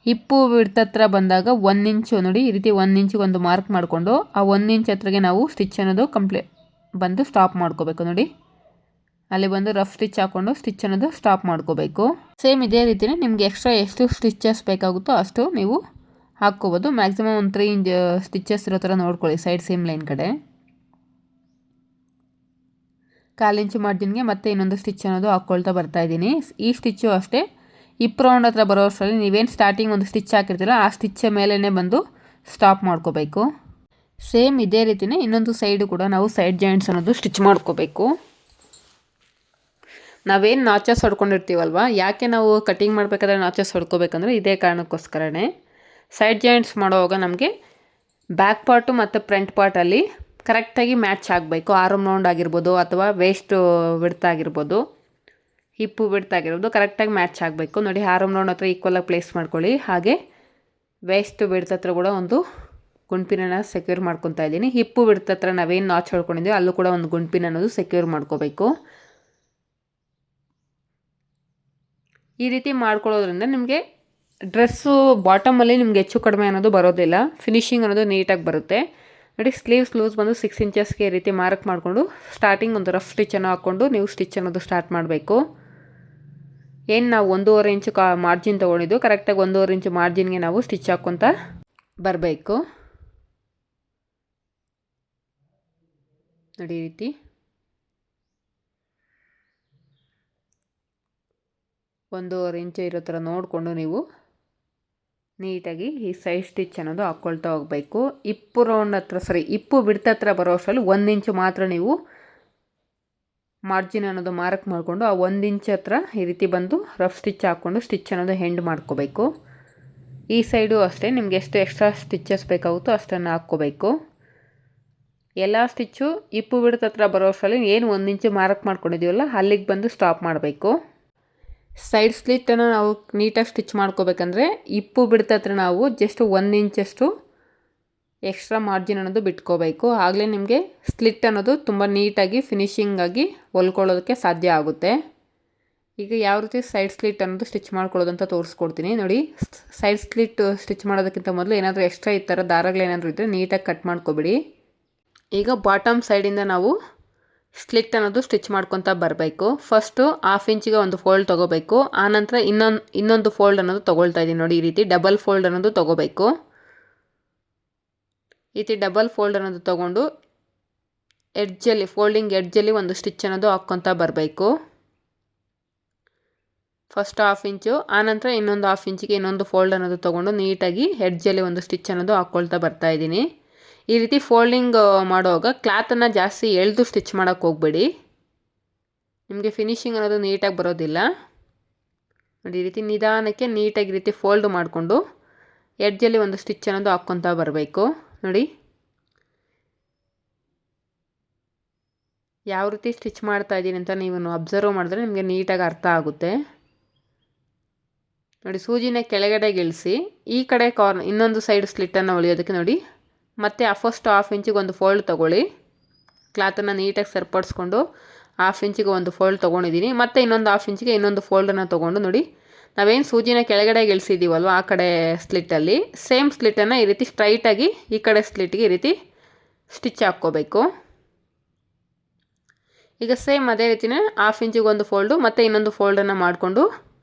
ಹಿಪ್ಪು ವಿಡ್ತ್ ಹತ್ರ ಬಂದಾಗ 1 ಇಂಚು ನೋಡಿ ಈ ರೀತಿ 1 ಇಂಚಿಗೆ ಒಂದು ಮಾರ್ಕ್ ಮಾಡಿಕೊಂಡು ಆ 1 ಇಂಚ್ ಹತ್ರಗೆ ನಾವು ಸ್ಟಿಚ್ ಅನ್ನೋದು ಬಂದು ಸ್ಟಾಪ್ ಮಾಡ್ಕೋಬೇಕು. ನೋಡಿ ಅಲ್ಲಿ ಬಂದು ರಫ್ ಸ್ಟಿಚ್ ಹಾಕ್ಕೊಂಡು ಸ್ಟಿಚ್ ಅನ್ನೋದು ಸ್ಟಾಪ್ ಮಾಡ್ಕೋಬೇಕು. ಸೇಮ್ ಇದೇ ರೀತಿಯೇ ನಿಮಗೆ ಎಕ್ಸ್ಟ್ರಾ ಎಷ್ಟು ಸ್ಟಿಚಸ್ ಬೇಕಾಗುತ್ತೋ ಅಷ್ಟು ನೀವು ಹಾಕ್ಕೋಬೋದು. ಮ್ಯಾಕ್ಸಿಮಮ್ ಒಂದು 3 ಇಂಚ್ ಸ್ಟಿಚಸ್ ಇರೋ ಥರ ನೋಡ್ಕೊಳ್ಳಿ ಸೈಡ್ ಸೇಮ್ ಲೈನ್ ಕಡೆ. 1/4 ಇಂಚು ಮಾರ್ಜಿನ್ಗೆ ಮತ್ತೆ ಇನ್ನೊಂದು ಸ್ಟಿಚ್ ಅನ್ನೋದು ಹಾಕ್ಕೊಳ್ತಾ ಬರ್ತಾಯಿದ್ದೀನಿ. ಈ ಸ್ಟಿಚ್ಚು ಅಷ್ಟೇ ಹಿಪ್ ರೌಂಡ್ ಹತ್ರ ಬರೋ ಅಷ್ಟರಲ್ಲಿ ನೀವೇನು ಸ್ಟಾರ್ಟಿಂಗ್ ಒಂದು ಸ್ಟಿಚ್ ಹಾಕಿರ್ತೀರ ಆ ಸ್ಟಿಚ್ ಮೇಲೇ ಬಂದು ಸ್ಟಾಪ್ ಮಾಡ್ಕೋಬೇಕು. ಸೇಮ್ ಇದೇ ರೀತಿಯೇ ಇನ್ನೊಂದು ಸೈಡು ಕೂಡ ನಾವು ಸೈಡ್ ಜಾಯಿಂಟ್ಸ್ ಅನ್ನೋದು ಸ್ಟಿಚ್ ಮಾಡ್ಕೋಬೇಕು. ನಾವೇನು ನಾಚಸ್ ಹೊಡ್ಕೊಂಡಿರ್ತೀವಲ್ವ, ಯಾಕೆ ನಾವು ಕಟಿಂಗ್ ಮಾಡಬೇಕಾದ್ರೆ ನಾಚಸ್ ಹೊಡ್ಕೋಬೇಕಂದ್ರೆ ಇದೇ ಕಾರಣಕ್ಕೋಸ್ಕರನೇ. ಸೈಡ್ ಜಾಯಿಂಟ್ಸ್ ಮಾಡುವಾಗ ನಮಗೆ ಬ್ಯಾಕ್ ಪಾರ್ಟು ಮತ್ತು ಫ್ರಂಟ್ ಪಾರ್ಟಲ್ಲಿ ಕರೆಕ್ಟಾಗಿ ಮ್ಯಾಚ್ ಆಗಬೇಕು. ಆರ್ಮ್ ರೌಂಡ್ ಆಗಿರ್ಬೋದು ಅಥವಾ ವೇಸ್ಟ್ ವಿಡ್ತ್ ಆಗಿರ್ಬೋದು, ಹಿಪ್ಪು ವಿಡ್ತ್ ಆಗಿರ್ಬೋದು ಕರೆಕ್ಟಾಗಿ ಮ್ಯಾಚ್ ಆಗಬೇಕು. ನೋಡಿ ಆರ್ಮ್ ರೌಂಡ್ ಹತ್ರ ಈಕ್ವಲಾಗಿ ಪ್ಲೇಸ್ ಮಾಡ್ಕೊಳ್ಳಿ. ಹಾಗೆ ವೇಸ್ಟ್ ವಿಡ್ತ್ ಹತ್ರ ಕೂಡ ಒಂದು ಗುಂಡ್ಪಿನನ್ನು ಸೆಕ್ಯೂರ್ ಮಾಡ್ಕೊತಾ ಇದ್ದೀನಿ. ಹಿಪ್ಪು ವಿಡ್ತ್ ಹತ್ರ ನಾವೇನು ನಾಚ್ ಹೊಡ್ಕೊಂಡಿದ್ದೀವಿ ಅಲ್ಲೂ ಕೂಡ ಒಂದು ಗುಂಡ್ಪಿನ್ ಅನ್ನೋದು ಸೆಕ್ಯೂರ್ ಮಾಡ್ಕೋಬೇಕು. ಈ ರೀತಿ ಮಾಡ್ಕೊಳ್ಳೋದ್ರಿಂದ ನಿಮಗೆ ಡ್ರೆಸ್ಸು ಬಾಟಮಲ್ಲಿ ನಿಮ್ಗೆ ಹೆಚ್ಚು ಕಡಿಮೆ ಅನ್ನೋದು ಬರೋದಿಲ್ಲ, ಫಿನಿಶಿಂಗ್ ಅನ್ನೋದು ನೀಟಾಗಿ ಬರುತ್ತೆ. ನೋಡಿ ಸ್ಲೀವ್ಸ್ ಲೂಸ್ ಬಂದು 6 ಇಂಚಸ್ಗೆ ಈ ರೀತಿ ಮಾರ್ಕ್ ಮಾಡಿಕೊಂಡು ಸ್ಟಾರ್ಟಿಂಗ್ ಒಂದು ರಫ್ ಸ್ಟಿಚ್ಚನ್ನು ಹಾಕ್ಕೊಂಡು ನೀವು ಸ್ಟಿಚ್ ಅನ್ನೋದು ಸ್ಟಾರ್ಟ್ ಮಾಡಬೇಕು. ಏನು ನಾವು 1.5 ಇಂಚು ಮಾರ್ಜಿನ್ ತೊಗೊಂಡಿದ್ದು ಕರೆಕ್ಟಾಗಿ 1.5 ಇಂಚು ಮಾರ್ಜಿನ್ಗೆ ನಾವು ಸ್ಟಿಚ್ ಹಾಕ್ಕೊತ ಬರಬೇಕು. ನೋಡಿ ಈ ರೀತಿ 1.5 ಇಂಚು ಇರೋ ಥರ ನೋಡಿಕೊಂಡು ನೀವು ನೀಟಾಗಿ ಈ ಸೈಡ್ ಸ್ಟಿಚ್ ಅನ್ನೋದು ಹಾಕ್ಕೊಳ್ತಾ ಹೋಗಬೇಕು. ಹಿಪ್ಪು ರೌಂಡ್ ಹತ್ರ ಹಿಪ್ಪು ವಿಡ್ತ್ ಹತ್ರ ಬರೋ ಅಷ್ಟರಲ್ಲಿ 1 ಇಂಚು ಮಾತ್ರ ನೀವು ಮಾರ್ಜಿನ್ ಅನ್ನೋದು ಮಾರ್ಕ್ ಮಾಡಿಕೊಂಡು ಆ 1 ಇಂಚ್ ಹತ್ರ ಈ ರೀತಿ ಬಂದು ರಫ್ ಸ್ಟಿಚ್ ಹಾಕ್ಕೊಂಡು ಸ್ಟಿಚ್ ಅನ್ನೋದು ಹೆಂಡ್ ಮಾಡ್ಕೋಬೇಕು. ಈ ಸೈಡು ಅಷ್ಟೇ ನಿಮ್ಗೆ ಎಷ್ಟು ಎಕ್ಸ್ಟ್ರಾ ಸ್ಟಿಚಸ್ ಬೇಕಾಗುತ್ತೋ ಅಷ್ಟನ್ನು ಹಾಕ್ಕೋಬೇಕು. ಎಲ್ಲ ಸ್ಟಿಚ್ಚು ಹಿಪ್ಪು ವಿಡ್ತ್ ಹತ್ರ ಬರೋ ಅಷ್ಟರಲ್ಲಿ ಏನು 1 ಇಂಚು ಮಾರ್ಕ್ ಮಾಡ್ಕೊಂಡಿದ್ದೀವಲ್ಲ ಅಲ್ಲಿಗೆ ಬಂದು ಸ್ಟಾಪ್ ಮಾಡಬೇಕು. ಸೈಡ್ ಸ್ಲಿಟ್ಟನ್ನು ನಾವು ನೀಟಾಗಿ ಸ್ಟಿಚ್ ಮಾಡ್ಕೋಬೇಕಂದ್ರೆ ಹಿಪ್ಪು ವಿಡ್ತ್ ಹತ್ರ ನಾವು ಜಸ್ಟ್ 1 ಇಂಚಷ್ಟು ಎಕ್ಸ್ಟ್ರಾ ಮಾರ್ಜಿನ್ ಅನ್ನೋದು ಬಿಟ್ಕೋಬೇಕು. ಆಗಲೇ ನಿಮಗೆ ಸ್ಲಿಟ್ ಅನ್ನೋದು ತುಂಬ ನೀಟಾಗಿ ಫಿನಿಶಿಂಗಾಗಿ ಹೊಲ್ಕೊಳ್ಳೋದಕ್ಕೆ ಸಾಧ್ಯ ಆಗುತ್ತೆ. ಈಗ ಯಾವ ರೀತಿ ಸೈಡ್ ಸ್ಲಿಟ್ ಅನ್ನೋದು ಸ್ಟಿಚ್ ಮಾಡ್ಕೊಳ್ಳೋದು ಅಂತ ತೋರಿಸ್ಕೊಡ್ತೀನಿ. ನೋಡಿ ಸೈಡ್ ಸ್ಲಿಟ್ ಸ್ಟಿಚ್ ಮಾಡೋದಕ್ಕಿಂತ ಮೊದಲು ಏನಾದರೂ ಎಕ್ಸ್ಟ್ರಾ ಈ ಥರ ದಾರಗಳೇನಾದರೂ ಇದ್ದರೆ ನೀಟಾಗಿ ಕಟ್ ಮಾಡ್ಕೊಬಿಡಿ. ಈಗ ಬಾಟಮ್ ಸೈಡಿಂದ ನಾವು ಸ್ಲಿಟ್ ಅನ್ನೋದು ಸ್ಟಿಚ್ ಮಾಡ್ಕೊತ ಬರಬೇಕು. ಫಸ್ಟು 1/2 ಇಂಚಿಗೆ ಒಂದು ಫೋಲ್ಡ್ ತೊಗೋಬೇಕು. ಆನಂತರ ಇನ್ನೊಂದು ಫೋಲ್ಡ್ ಅನ್ನೋದು ತೊಗೊಳ್ತಾ ಇದ್ದೀನಿ. ನೋಡಿ ಈ ರೀತಿ ಡಬಲ್ ಫೋಲ್ಡ್ ಅನ್ನೋದು ತೊಗೋಬೇಕು. ಈ ರೀತಿ ಡಬಲ್ ಫೋಲ್ಡ್ ಅನ್ನೋದು ತೊಗೊಂಡು ಫೋಲ್ಡಿಂಗ್ ಎಡ್ಜಲ್ಲಿ ಒಂದು ಸ್ಟಿಚ್ ಅನ್ನೋದು ಹಾಕ್ಕೊತ ಬರಬೇಕು. ಫಸ್ಟ್ 1/2 ಇಂಚು, ಆನಂತರ ಇನ್ನೊಂದು 1/2 ಇಂಚಿಗೆ ಇನ್ನೊಂದು ಫೋಲ್ಡ್ ಅನ್ನೋದು ತೊಗೊಂಡು ನೀಟಾಗಿ ಎಡ್ಜಲ್ಲಿ ಒಂದು ಸ್ಟಿಚ್ ಅನ್ನೋದು ಹಾಕ್ಕೊಳ್ತಾ ಬರ್ತಾಯಿದ್ದೀನಿ. ಈ ರೀತಿ ಫೋಲ್ಡಿಂಗ್ ಮಾಡುವಾಗ ಕ್ಲಾತನ್ನು ಜಾಸ್ತಿ ಎಳೆದು ಸ್ಟಿಚ್ ಮಾಡೋಕ್ಕೆ ಹೋಗಬೇಡಿ, ನಿಮಗೆ ಫಿನಿಶಿಂಗ್ ಅನ್ನೋದು ನೀಟಾಗಿ ಬರೋದಿಲ್ಲ. ನೋಡಿ ಈ ರೀತಿ ನಿಧಾನಕ್ಕೆ ನೀಟಾಗಿ ರೀತಿ ಫೋಲ್ಡ್ ಮಾಡಿಕೊಂಡು ಎಡ್ಜಲ್ಲಿ ಒಂದು ಸ್ಟಿಚ್ ಅನ್ನೋದು ಹಾಕ್ಕೊತ ಬರಬೇಕು. ನೋಡಿ ಯಾವ ರೀತಿ ಸ್ಟಿಚ್ ಮಾಡ್ತಾ ಇದ್ದೀನಿ ಅಂತ ನೀವು ಅಬ್ಸರ್ವ್ ಮಾಡಿದ್ರೆ ನಿಮಗೆ ನೀಟಾಗಿ ಅರ್ಥ ಆಗುತ್ತೆ. ನೋಡಿ ಸೂಜಿನ ಕೆಳಗಡೆಗೆ ಇಳಿಸಿ ಈ ಕಡೆ ಇನ್ನೊಂದು ಸೈಡ್ ಸ್ಲಿಟ್ಟನ್ನು ಹೊಲಿಯೋದಕ್ಕೆ ನೋಡಿ ಮತ್ತು ಫಸ್ಟ್ 1/2 ಇಂಚಿಗೆ ಒಂದು ಫೋಲ್ಡ್ ತೊಗೊಳ್ಳಿ. ಕ್ಲಾತನ್ನು ನೀಟಾಗಿ ಸರಿಪಡಿಸ್ಕೊಂಡು 1/2 ಇಂಚಿಗೆ ಒಂದು ಫೋಲ್ಡ್ ತೊಗೊಂಡಿದ್ದೀನಿ. ಮತ್ತು ಇನ್ನೊಂದು 1/2 ಇಂಚಿಗೆ ಇನ್ನೊಂದು ಫೋಲ್ಡನ್ನು ತೊಗೊಂಡು ನೋಡಿ ನಾವೇನು ಸೂಜಿನ ಕೆಳಗಡೆಗೆ ಇಳಿಸಿದ್ದೀವಲ್ವ ಆ ಕಡೆ ಸ್ಲಿಟ್ಟಲ್ಲಿ ಸೇಮ್ ಸ್ಲಿಟ್ಟನ್ನು ಈ ರೀತಿ ಸ್ಟ್ರೈಟಾಗಿ ಈ ಕಡೆ ಸ್ಲಿಟ್ಗೆ ಈ ರೀತಿ ಸ್ಟಿಚ್ ಹಾಕ್ಕೋಬೇಕು. ಈಗ ಸೇಮ್ ಅದೇ ರೀತಿಯೇ 1/2 ಇಂಚಿಗೆ ಒಂದು ಫೋಲ್ಡು ಮತ್ತು ಇನ್ನೊಂದು ಫೋಲ್ಡನ್ನು ಮಾಡಿಕೊಂಡು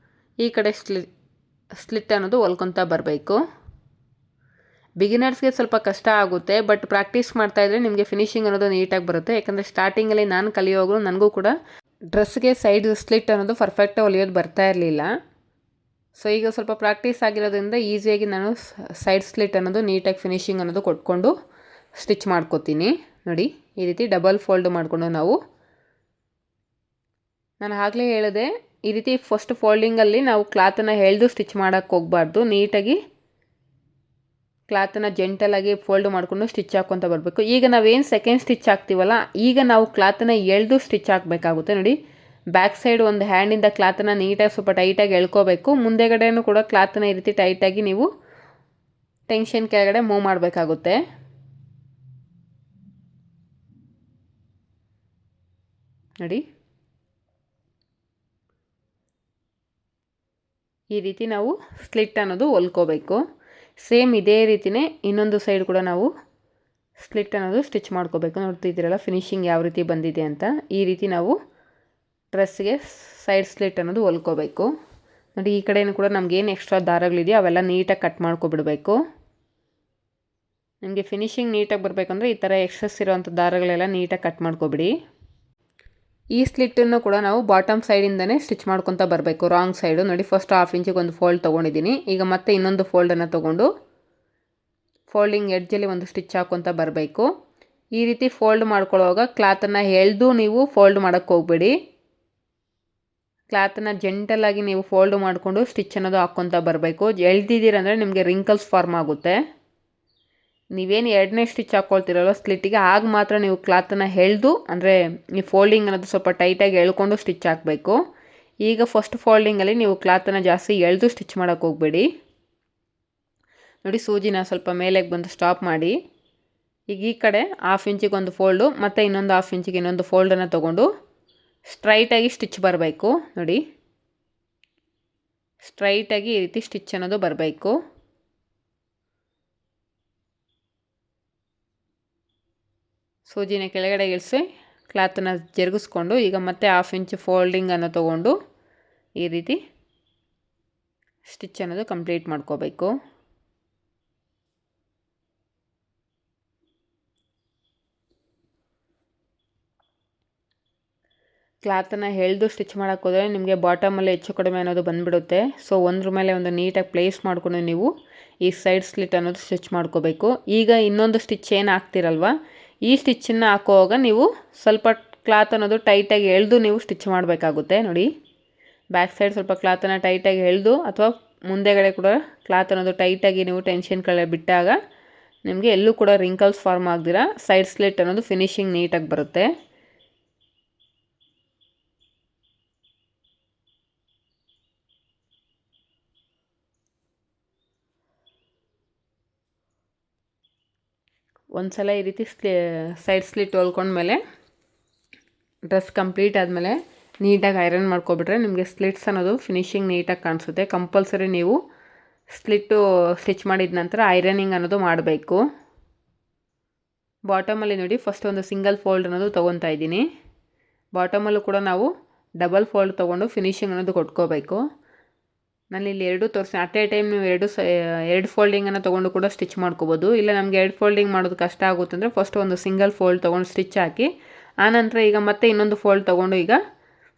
ಈ ಕಡೆ ಸ್ಲಿಟ್ ಅನ್ನೋದು ಹೊಲ್ಕೊತ ಬರಬೇಕು. ಬಿಗಿನರ್ಸ್ಗೆ ಸ್ವಲ್ಪ ಕಷ್ಟ ಆಗುತ್ತೆ, ಬಟ್ ಪ್ರಾಕ್ಟೀಸ್ ಮಾಡ್ತಾಯಿದ್ರೆ ನಿಮಗೆ ಫಿನಿಶಿಂಗ್ ಅನ್ನೋದು ನೀಟಾಗಿ ಬರುತ್ತೆ. ಯಾಕಂದರೆ ಸ್ಟಾರ್ಟಿಂಗಲ್ಲಿ ನಾನು ಕಲಿಯೋವಾಗಲೂ ನನಗೂ ಕೂಡ ಡ್ರೆಸ್ಗೆ ಸೈಡ್ ಸ್ಲಿಟ್ ಅನ್ನೋದು ಪರ್ಫೆಕ್ಟಾಗಿ ಹೊಲಿಯೋದು ಬರ್ತಾ ಇರಲಿಲ್ಲ. ಸೊ ಈಗ ಸ್ವಲ್ಪ ಪ್ರಾಕ್ಟೀಸ್ ಆಗಿರೋದ್ರಿಂದ ಈಸಿಯಾಗಿ ನಾನು ಸೈಡ್ ಸ್ಲಿಟ್ ಅನ್ನೋದು ನೀಟಾಗಿ ಫಿನಿಶಿಂಗ್ ಅನ್ನೋದು ಕೊಟ್ಕೊಂಡು ಸ್ಟಿಚ್ ಮಾಡ್ಕೋತೀನಿ. ನೋಡಿ ಈ ರೀತಿ ಡಬಲ್ ಫೋಲ್ಡ್ ಮಾಡಿಕೊಂಡು ನಾನು ಆಗಲೇ ಹೇಳಿದೆ, ಈ ರೀತಿ ಫಸ್ಟ್ ಫೋಲ್ಡಿಂಗಲ್ಲಿ ನಾವು ಕ್ಲಾತನ್ನು ಎಳೆದು ಸ್ಟಿಚ್ ಮಾಡೋಕ್ಕೆ ಹೋಗಬಾರ್ದು. ನೀಟಾಗಿ ಕ್ಲಾತನ್ನು ಜೆಂಟಲಾಗಿ ಫೋಲ್ಡ್ ಮಾಡಿಕೊಂಡು ಸ್ಟಿಚ್ ಹಾಕ್ಕೊತ ಬರಬೇಕು. ಈಗ ನಾವೇನು ಸೆಕೆಂಡ್ ಸ್ಟಿಚ್ ಹಾಕ್ತೀವಲ್ಲ, ಈಗ ನಾವು ಕ್ಲಾತನ್ನು ಎಳೆದು ಸ್ಟಿಚ್ ಹಾಕಬೇಕಾಗುತ್ತೆ. ನೋಡಿ ಬ್ಯಾಕ್ ಸೈಡ್ ಒಂದು ಹ್ಯಾಂಡಿಂದ ಕ್ಲಾತನ್ನು ನೀಟಾಗಿ ಸ್ವಲ್ಪ ಟೈಟಾಗಿ ಎಳ್ಕೋಬೇಕು. ಮುಂದೆಗಡೆನೂ ಕೂಡ ಕ್ಲಾತನ್ನು ಈ ರೀತಿ ಟೈಟಾಗಿ ನೀವು ಟೆನ್ಷನ್ ಕೆಳಗಡೆ ಮೂವ್ ಮಾಡಬೇಕಾಗುತ್ತೆ. ನೋಡಿ ಈ ರೀತಿ ನಾವು ಸ್ಲಿಟ್ ಅನ್ನೋದು ಹೊಲ್ಕೋಬೇಕು. ಸೇಮ್ ಇದೇ ರೀತಿಯೇ ಇನ್ನೊಂದು ಸೈಡ್ ಕೂಡ ನಾವು ಸ್ಲಿಟ್ ಅನ್ನೋದು ಸ್ಟಿಚ್ ಮಾಡ್ಕೋಬೇಕು. ನೋಡ್ತಿದ್ದೀರಲ್ಲ ಫಿನಿಶಿಂಗ್ ಯಾವ ರೀತಿ ಬಂದಿದೆ ಅಂತ. ಈ ರೀತಿ ನಾವು ಡ್ರೆಸ್ಗೆ ಸೈಡ್ ಸ್ಲಿಟ್ ಅನ್ನೋದು ಹೊಲ್ಕೋಬೇಕು. ನೋಡಿ ಈ ಕಡೆಯೂ ಕೂಡ ನಮಗೇನು ಎಕ್ಸ್ಟ್ರಾ ದಾರಗಳಿದೆಯೋ ಅವೆಲ್ಲ ನೀಟಾಗಿ ಕಟ್ ಮಾಡ್ಕೊಬಿಡಬೇಕು. ನಿಮಗೆ ಫಿನಿಶಿಂಗ್ ನೀಟಾಗಿ ಬರಬೇಕಂದ್ರೆ ಈ ಥರ ಎಕ್ಸಸ್ ಇರೋವಂಥ ದಾರಗಳೆಲ್ಲ ನೀಟಾಗಿ ಕಟ್ ಮಾಡ್ಕೊಬಿಡಿ. ಈ ಸ್ಲಿಟ್ಟನ್ನು ಕೂಡ ನಾವು ಬಾಟಮ್ ಸೈಡಿಂದನೇ ಸ್ಟಿಚ್ ಮಾಡ್ಕೊತ ಬರಬೇಕು. ರಾಂಗ್ ಸೈಡು ನೋಡಿ ಫಸ್ಟ್ 1/2 ಇಂಚಿಗೆ ಒಂದು ಫೋಲ್ಡ್ ತೊಗೊಂಡಿದ್ದೀನಿ. ಈಗ ಮತ್ತೆ ಇನ್ನೊಂದು ಫೋಲ್ಡನ್ನು ತೊಗೊಂಡು ಫೋಲ್ಡಿಂಗ್ ಎಡ್ಜಲ್ಲಿ ಒಂದು ಸ್ಟಿಚ್ ಹಾಕ್ಕೊತ ಬರಬೇಕು. ಈ ರೀತಿ ಫೋಲ್ಡ್ ಮಾಡ್ಕೊಳ್ಳೋವಾಗ ಕ್ಲಾತನ್ನು ಎಳೆದು ನೀವು ಫೋಲ್ಡ್ ಮಾಡೋಕ್ಕೆ ಹೋಗಬೇಡಿ. ಕ್ಲಾತನ್ನು ಜೆಂಟಲಾಗಿ ನೀವು ಫೋಲ್ಡ್ ಮಾಡಿಕೊಂಡು ಸ್ಟಿಚ್ ಅನ್ನೋದು ಹಾಕ್ಕೊತ ಬರಬೇಕು. ಎಳ್ದಿದ್ದೀರಂದರೆ ನಿಮಗೆ ರಿಂಕಲ್ಸ್ ಫಾರ್ಮ್ ಆಗುತ್ತೆ. ನೀವೇನು 2ನೇ ಸ್ಟಿಚ್ ಹಾಕ್ಕೊಳ್ತೀರಲ್ಲ ಸ್ಲಿಟ್ಟಿಗೆ, ಆಗ ಮಾತ್ರ ನೀವು ಕ್ಲಾತನ್ನು ಎಳೆದು, ಅಂದರೆ ಈ ಫೋಲ್ಡಿಂಗ್ ಅನ್ನೋದು ಸ್ವಲ್ಪ ಟೈಟಾಗಿ ಎಳ್ಕೊಂಡು ಸ್ಟಿಚ್ ಹಾಕಬೇಕು. ಈಗ ಫಸ್ಟ್ ಫೋಲ್ಡಿಂಗಲ್ಲಿ ನೀವು ಕ್ಲಾತನ್ನು ಜಾಸ್ತಿ ಎಳೆದು ಸ್ಟಿಚ್ ಮಾಡೋಕ್ಕೆ ಹೋಗಬೇಡಿ. ನೋಡಿ ಸೂಜಿನ ಸ್ವಲ್ಪ ಮೇಲೆಗೆ ಬಂದು ಸ್ಟಾಪ್ ಮಾಡಿ. ಈಗ ಈ ಕಡೆ 1/2 ಇಂಚಿಗೆ ಒಂದು ಫೋಲ್ಡು ಮತ್ತು ಇನ್ನೊಂದು 1/2 ಇಂಚಿಗೆ ಇನ್ನೊಂದು ಫೋಲ್ಡನ್ನು ತೊಗೊಂಡು ಸ್ಟ್ರೈಟಾಗಿ ಸ್ಟಿಚ್ ಬರಬೇಕು. ನೋಡಿ ಸ್ಟ್ರೈಟಾಗಿ ಈ ರೀತಿ ಸ್ಟಿಚ್ ಅನ್ನೋದು ಬರಬೇಕು. ಸೂಜಿನ ಕೆಳಗಡೆ ಇಳಿಸಿ ಕ್ಲಾತನ್ನು ಜರುಗಿಸ್ಕೊಂಡು ಈಗ ಮತ್ತೆ 1/2 ಇಂಚ್ ಫೋಲ್ಡಿಂಗನ್ನು ತೊಗೊಂಡು ಈ ರೀತಿ ಸ್ಟಿಚ್ ಅನ್ನೋದು ಕಂಪ್ಲೀಟ್ ಮಾಡ್ಕೋಬೇಕು. ಕ್ಲಾತನ್ನು ಎಳೆದು ಸ್ಟಿಚ್ ಮಾಡೋಕ್ಕೆ ಹೋದರೆ ನಿಮಗೆ ಬಾಟಮಲ್ಲಿ ಹೆಚ್ಚು ಕಡಿಮೆ ಅನ್ನೋದು ಬಂದುಬಿಡುತ್ತೆ. ಸೊ ಒಂದ್ರ ಮೇಲೆ ಒಂದು ನೀಟಾಗಿ ಪ್ಲೇಸ್ ಮಾಡಿಕೊಂಡು ನೀವು ಈ ಸೈಡ್ ಸ್ಲಿಟ್ ಅನ್ನೋದು ಸ್ಟಿಚ್ ಮಾಡ್ಕೋಬೇಕು. ಈಗ ಇನ್ನೊಂದು ಸ್ಟಿಚ್ ಏನು ಹಾಕ್ತಿರಲ್ವ, ಈ ಸ್ಟಿಚ್ಚನ್ನು ಹಾಕೋವಾಗ ನೀವು ಸ್ವಲ್ಪ ಕ್ಲಾತ್ ಅನ್ನೋದು ಟೈಟಾಗಿ ಎಳೆದು ನೀವು ಸ್ಟಿಚ್ ಮಾಡಬೇಕಾಗುತ್ತೆ. ನೋಡಿ ಬ್ಯಾಕ್ ಸೈಡ್ ಸ್ವಲ್ಪ ಕ್ಲಾತನ್ನು ಟೈಟಾಗಿ ಎಳೆದು ಅಥವಾ ಮುಂದೆಗಡೆ ಕೂಡ ಕ್ಲಾತ್ ಅನ್ನೋದು ಟೈಟಾಗಿ ನೀವು ಟೆನ್ಷನ್ ಕೆಳಗೆ ಬಿಟ್ಟಾಗ ನಿಮಗೆ ಎಲ್ಲೂ ಕೂಡ ರಿಂಕಲ್ಸ್ ಫಾರ್ಮ್ ಆಗದಿರ ಸೈಡ್ ಸ್ಲಿಟ್ ಅನ್ನೋದು ಫಿನಿಶಿಂಗ್ ನೀಟಾಗಿ ಬರುತ್ತೆ. ಒಂದು ಸಲ ಈ ರೀತಿ ಸೈಡ್ ಸ್ಲಿಟ್ ಹೊಲ್ಕೊಂಡ್ಮೇಲೆ ಡ್ರೆಸ್ ಕಂಪ್ಲೀಟ್ ಆದಮೇಲೆ ನೀಟಾಗಿ ಐರನ್ ಮಾಡ್ಕೊಬಿಟ್ರೆ ನಿಮಗೆ ಸ್ಲಿಟ್ಸ್ ಅನ್ನೋದು ಫಿನಿಶಿಂಗ್ ನೀಟಾಗಿ ಕಾಣಿಸುತ್ತೆ. ಕಂಪಲ್ಸರಿ ನೀವು ಸ್ಲಿಟ್ಟು ಸ್ಟಿಚ್ ಮಾಡಿದ ನಂತರ ಐರನಿಂಗ್ ಅನ್ನೋದು ಮಾಡಬೇಕು. ಬಾಟಮಲ್ಲಿ ನೋಡಿ ಫಸ್ಟ್ ಒಂದು ಸಿಂಗಲ್ ಫೋಲ್ಡ್ ಅನ್ನೋದು ತೊಗೊತಾ ಇದ್ದೀನಿ. ಬಾಟಮಲ್ಲೂ ಕೂಡ ನಾವು ಡಬಲ್ ಫೋಲ್ಡ್ ತೊಗೊಂಡು ಫಿನಿಶಿಂಗ್ ಅನ್ನೋದು ಕೊಟ್ಕೋಬೇಕು. ನಾನು ಇಲ್ಲಿ 2 ತೋರಿಸಿ ಅಟ್ ಎ ಟೈಮ್ ನೀವು 2 ಫೋಲ್ಡಿಂಗನ್ನು ತೊಗೊಂಡು ಕೂಡ ಸ್ಟಿಚ್ ಮಾಡ್ಕೋಬೋದು. ಇಲ್ಲ ನಮಗೆ 2 ಫೋಲ್ಡಿಂಗ್ ಮಾಡೋದು ಕಷ್ಟ ಆಗುತ್ತೆ ಅಂದರೆ ಫಸ್ಟ್ ಒಂದು ಸಿಂಗಲ್ ಫೋಲ್ಡ್ ತೊಗೊಂಡು ಸ್ಟಿಚ್ ಹಾಕಿ, ಆನಂತರ ಈಗ ಮತ್ತೆ ಇನ್ನೊಂದು ಫೋಲ್ಡ್ ತೊಗೊಂಡು ಈಗ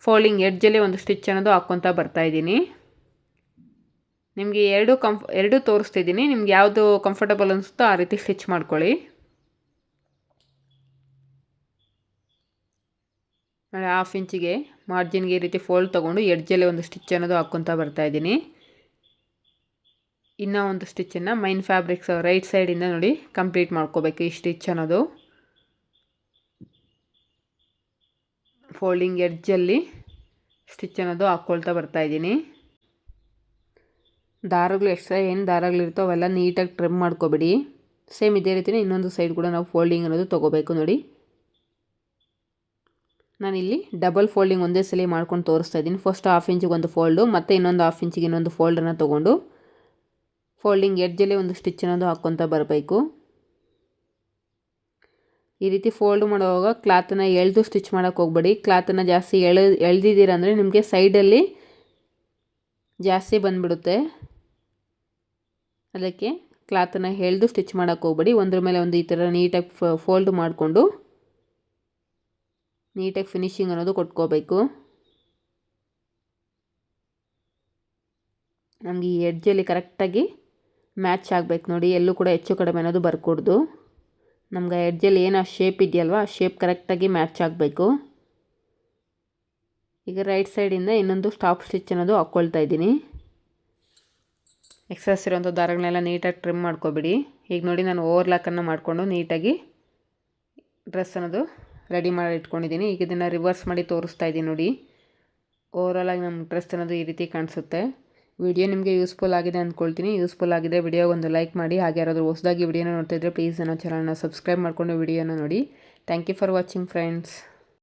ಫೋಲ್ಡಿಂಗ್ ಎಡ್ಜಲ್ಲಿ ಒಂದು ಸ್ಟಿಚ್ ಅನ್ನೋದು ಹಾಕ್ಕೊತಾ ಬರ್ತಾಯಿದ್ದೀನಿ. ನಿಮಗೆ ಎರಡು ತೋರಿಸ್ತಿದ್ದೀನಿ. ನಿಮ್ಗೆ ಯಾವುದು ಕಂಫರ್ಟಬಲ್ ಅನಿಸುತ್ತೋ ಆ ರೀತಿ ಸ್ಟಿಚ್ ಮಾಡ್ಕೊಳ್ಳಿ. 1/2 ಇಂಚಿಗೆ ಮಾರ್ಜಿನ್ಗೆ ಈ ರೀತಿ ಫೋಲ್ಡ್ ತೊಗೊಂಡು ಎಡ್ಜಲ್ಲಿ ಒಂದು ಸ್ಟಿಚ್ ಅನ್ನೋದು ಹಾಕ್ಕೊತಾ ಬರ್ತಾಯಿದ್ದೀನಿ. ಇನ್ನೂ ಒಂದು ಸ್ಟಿಚ್ಚನ್ನು ಮೈನ್ ಫ್ಯಾಬ್ರಿಕ್ಸ್ ರೈಟ್ ಸೈಡಿಂದ ನೋಡಿ ಕಂಪ್ಲೀಟ್ ಮಾಡ್ಕೋಬೇಕು. ಈ ಸ್ಟಿಚ್ ಅನ್ನೋದು ಫೋಲ್ಡಿಂಗ್ ಎಡ್ಜಲ್ಲಿ ಸ್ಟಿಚ್ ಅನ್ನೋದು ಹಾಕ್ಕೊಳ್ತಾ ಬರ್ತಾಯಿದ್ದೀನಿ. ದಾರಗಳು ಎಕ್ಸ್ಟ್ರಾ ಏನು ದಾರಗಳಿರ್ತೋ ಅವೆಲ್ಲ ನೀಟಾಗಿ ಟ್ರಿಮ್ ಮಾಡ್ಕೊಬಿಡಿ. ಸೇಮ್ ಇದೇ ರೀತಿಯೇ ಇನ್ನೊಂದು ಸೈಡ್ ಕೂಡ ನಾವು ಫೋಲ್ಡಿಂಗ್ ಅನ್ನೋದು ತೊಗೋಬೇಕು. ನೋಡಿ ನಾನಿಲ್ಲಿ ಡಬಲ್ ಫೋಲ್ಡಿಂಗ್ ಒಂದೇ ಸಲ ಮಾಡ್ಕೊಂಡು ತೋರಿಸ್ತಾ ಇದ್ದೀನಿ. ಫಸ್ಟ್ 1/2 ಇಂಚಿಗೆ ಒಂದು ಫೋಲ್ಡು ಮತ್ತು ಇನ್ನೊಂದು 1/2 ಇಂಚಿಗೆ ಇನ್ನೊಂದು ಫೋಲ್ಡನ್ನು ತೊಗೊಂಡು ಫೋಲ್ಡಿಂಗ್ ಎಡ್ಜಲ್ಲಿ ಒಂದು ಸ್ಟಿಚ್ ಅನ್ನೋದು ಹಾಕ್ಕೊತಾ ಬರಬೇಕು. ಈ ರೀತಿ ಫೋಲ್ಡ್ ಮಾಡುವಾಗ ಕ್ಲಾತನ್ನು ಎಳೆದು ಸ್ಟಿಚ್ ಮಾಡೋಕ್ಕೆ ಹೋಗಬೇಡಿ. ಕ್ಲಾತನ್ನು ಜಾಸ್ತಿ ಎಳೆದಿದ್ದೀರ ಅಂದರೆ ನಿಮಗೆ ಸೈಡಲ್ಲಿ ಜಾಸ್ತಿ ಬಂದುಬಿಡುತ್ತೆ. ಅದಕ್ಕೆ ಕ್ಲಾತನ್ನು ಎಳೆದು ಸ್ಟಿಚ್ ಮಾಡೋಕ್ಕೆ ಹೋಗಬೇಡಿ. ಒಂದ್ರ ಮೇಲೆ ಒಂದು ಈ ಥರ ನೀಟಾಗಿ ಫೋಲ್ಡ್ ಮಾಡಿಕೊಂಡು ನೀಟಾಗಿ ಫಿನಿಶಿಂಗ್ ಅನ್ನೋದು ಕೊಟ್ಕೋಬೇಕು. ನಮಗೆ ಈ ಎಡ್ಜಲ್ಲಿ ಕರೆಕ್ಟಾಗಿ ಮ್ಯಾಚ್ ಆಗಬೇಕು ನೋಡಿ, ಎಲ್ಲೂ ಕೂಡ ಹೆಚ್ಚು ಕಡಿಮೆ ಅನ್ನೋದು ಬರ್ಕೊಡ್ದು. ನಮ್ಗೆ ಎಡ್ಜಲ್ಲಿ ಏನು ಆ ಶೇಪ್ ಇದೆಯಲ್ವ, ಆ ಶೇಪ್ ಕರೆಕ್ಟಾಗಿ ಮ್ಯಾಚ್ ಆಗಬೇಕು. ಈಗ ರೈಟ್ ಸೈಡಿಂದ ಇನ್ನೊಂದು ಸ್ಟಾಪ್ ಸ್ಟಿಚ್ ಅನ್ನೋದು ಹಾಕ್ಕೊಳ್ತಾ ಇದ್ದೀನಿ. ಎಕ್ಸಸ್ ಇರೋಂಥ ದಾರಗಳನ್ನೆಲ್ಲ ನೀಟಾಗಿ ಟ್ರಿಮ್ ಮಾಡ್ಕೊಬಿಡಿ. ಈಗ ನೋಡಿ ನಾನು ಓವರ್ಲಾಕನ್ನು ಮಾಡಿಕೊಂಡು ನೀಟಾಗಿ ಡ್ರೆಸ್ ಅನ್ನೋದು ರೆಡಿ ಮಾಡಿ ಇಟ್ಕೊಂಡಿದ್ದೀನಿ. ಈಗ ಇದನ್ನು ರಿವರ್ಸ್ ಮಾಡಿ ತೋರಿಸ್ತಾ ಇದ್ದೀನಿ ನೋಡಿ. ಓವರಾಲಾಗಿ ನಮ್ಮ ಡ್ರೆಸ್ ಅನ್ನೋದು ಈ ರೀತಿ ಕಾಣಿಸುತ್ತೆ. ವಿಡಿಯೋ ನಿಮಗೆ ಯೂಸ್ಫುಲ್ ಆಗಿದೆ ಅಂದ್ಕೊಳ್ತೀನಿ. ಯೂಸ್ಫುಲ್ ಆಗಿದೆ ವಿಡಿಯೋ ಒಂದು ಲೈಕ್ ಮಾಡಿ. ಹಾಗೆ ಯಾರಾದರೂ ಹೊಸದಾಗಿ ವಿಡಿಯೋನ ನೋಡ್ತಾ ಇದ್ದರೆ ಪ್ಲೀಸ್ ನನ್ನ ಚಾನಲ್ನ ಸಬ್ಸ್ಕ್ರೈಬ್ ಮಾಡಿಕೊಂಡು ವಿಡಿಯೋನ ನೋಡಿ. Thank you for watching friends.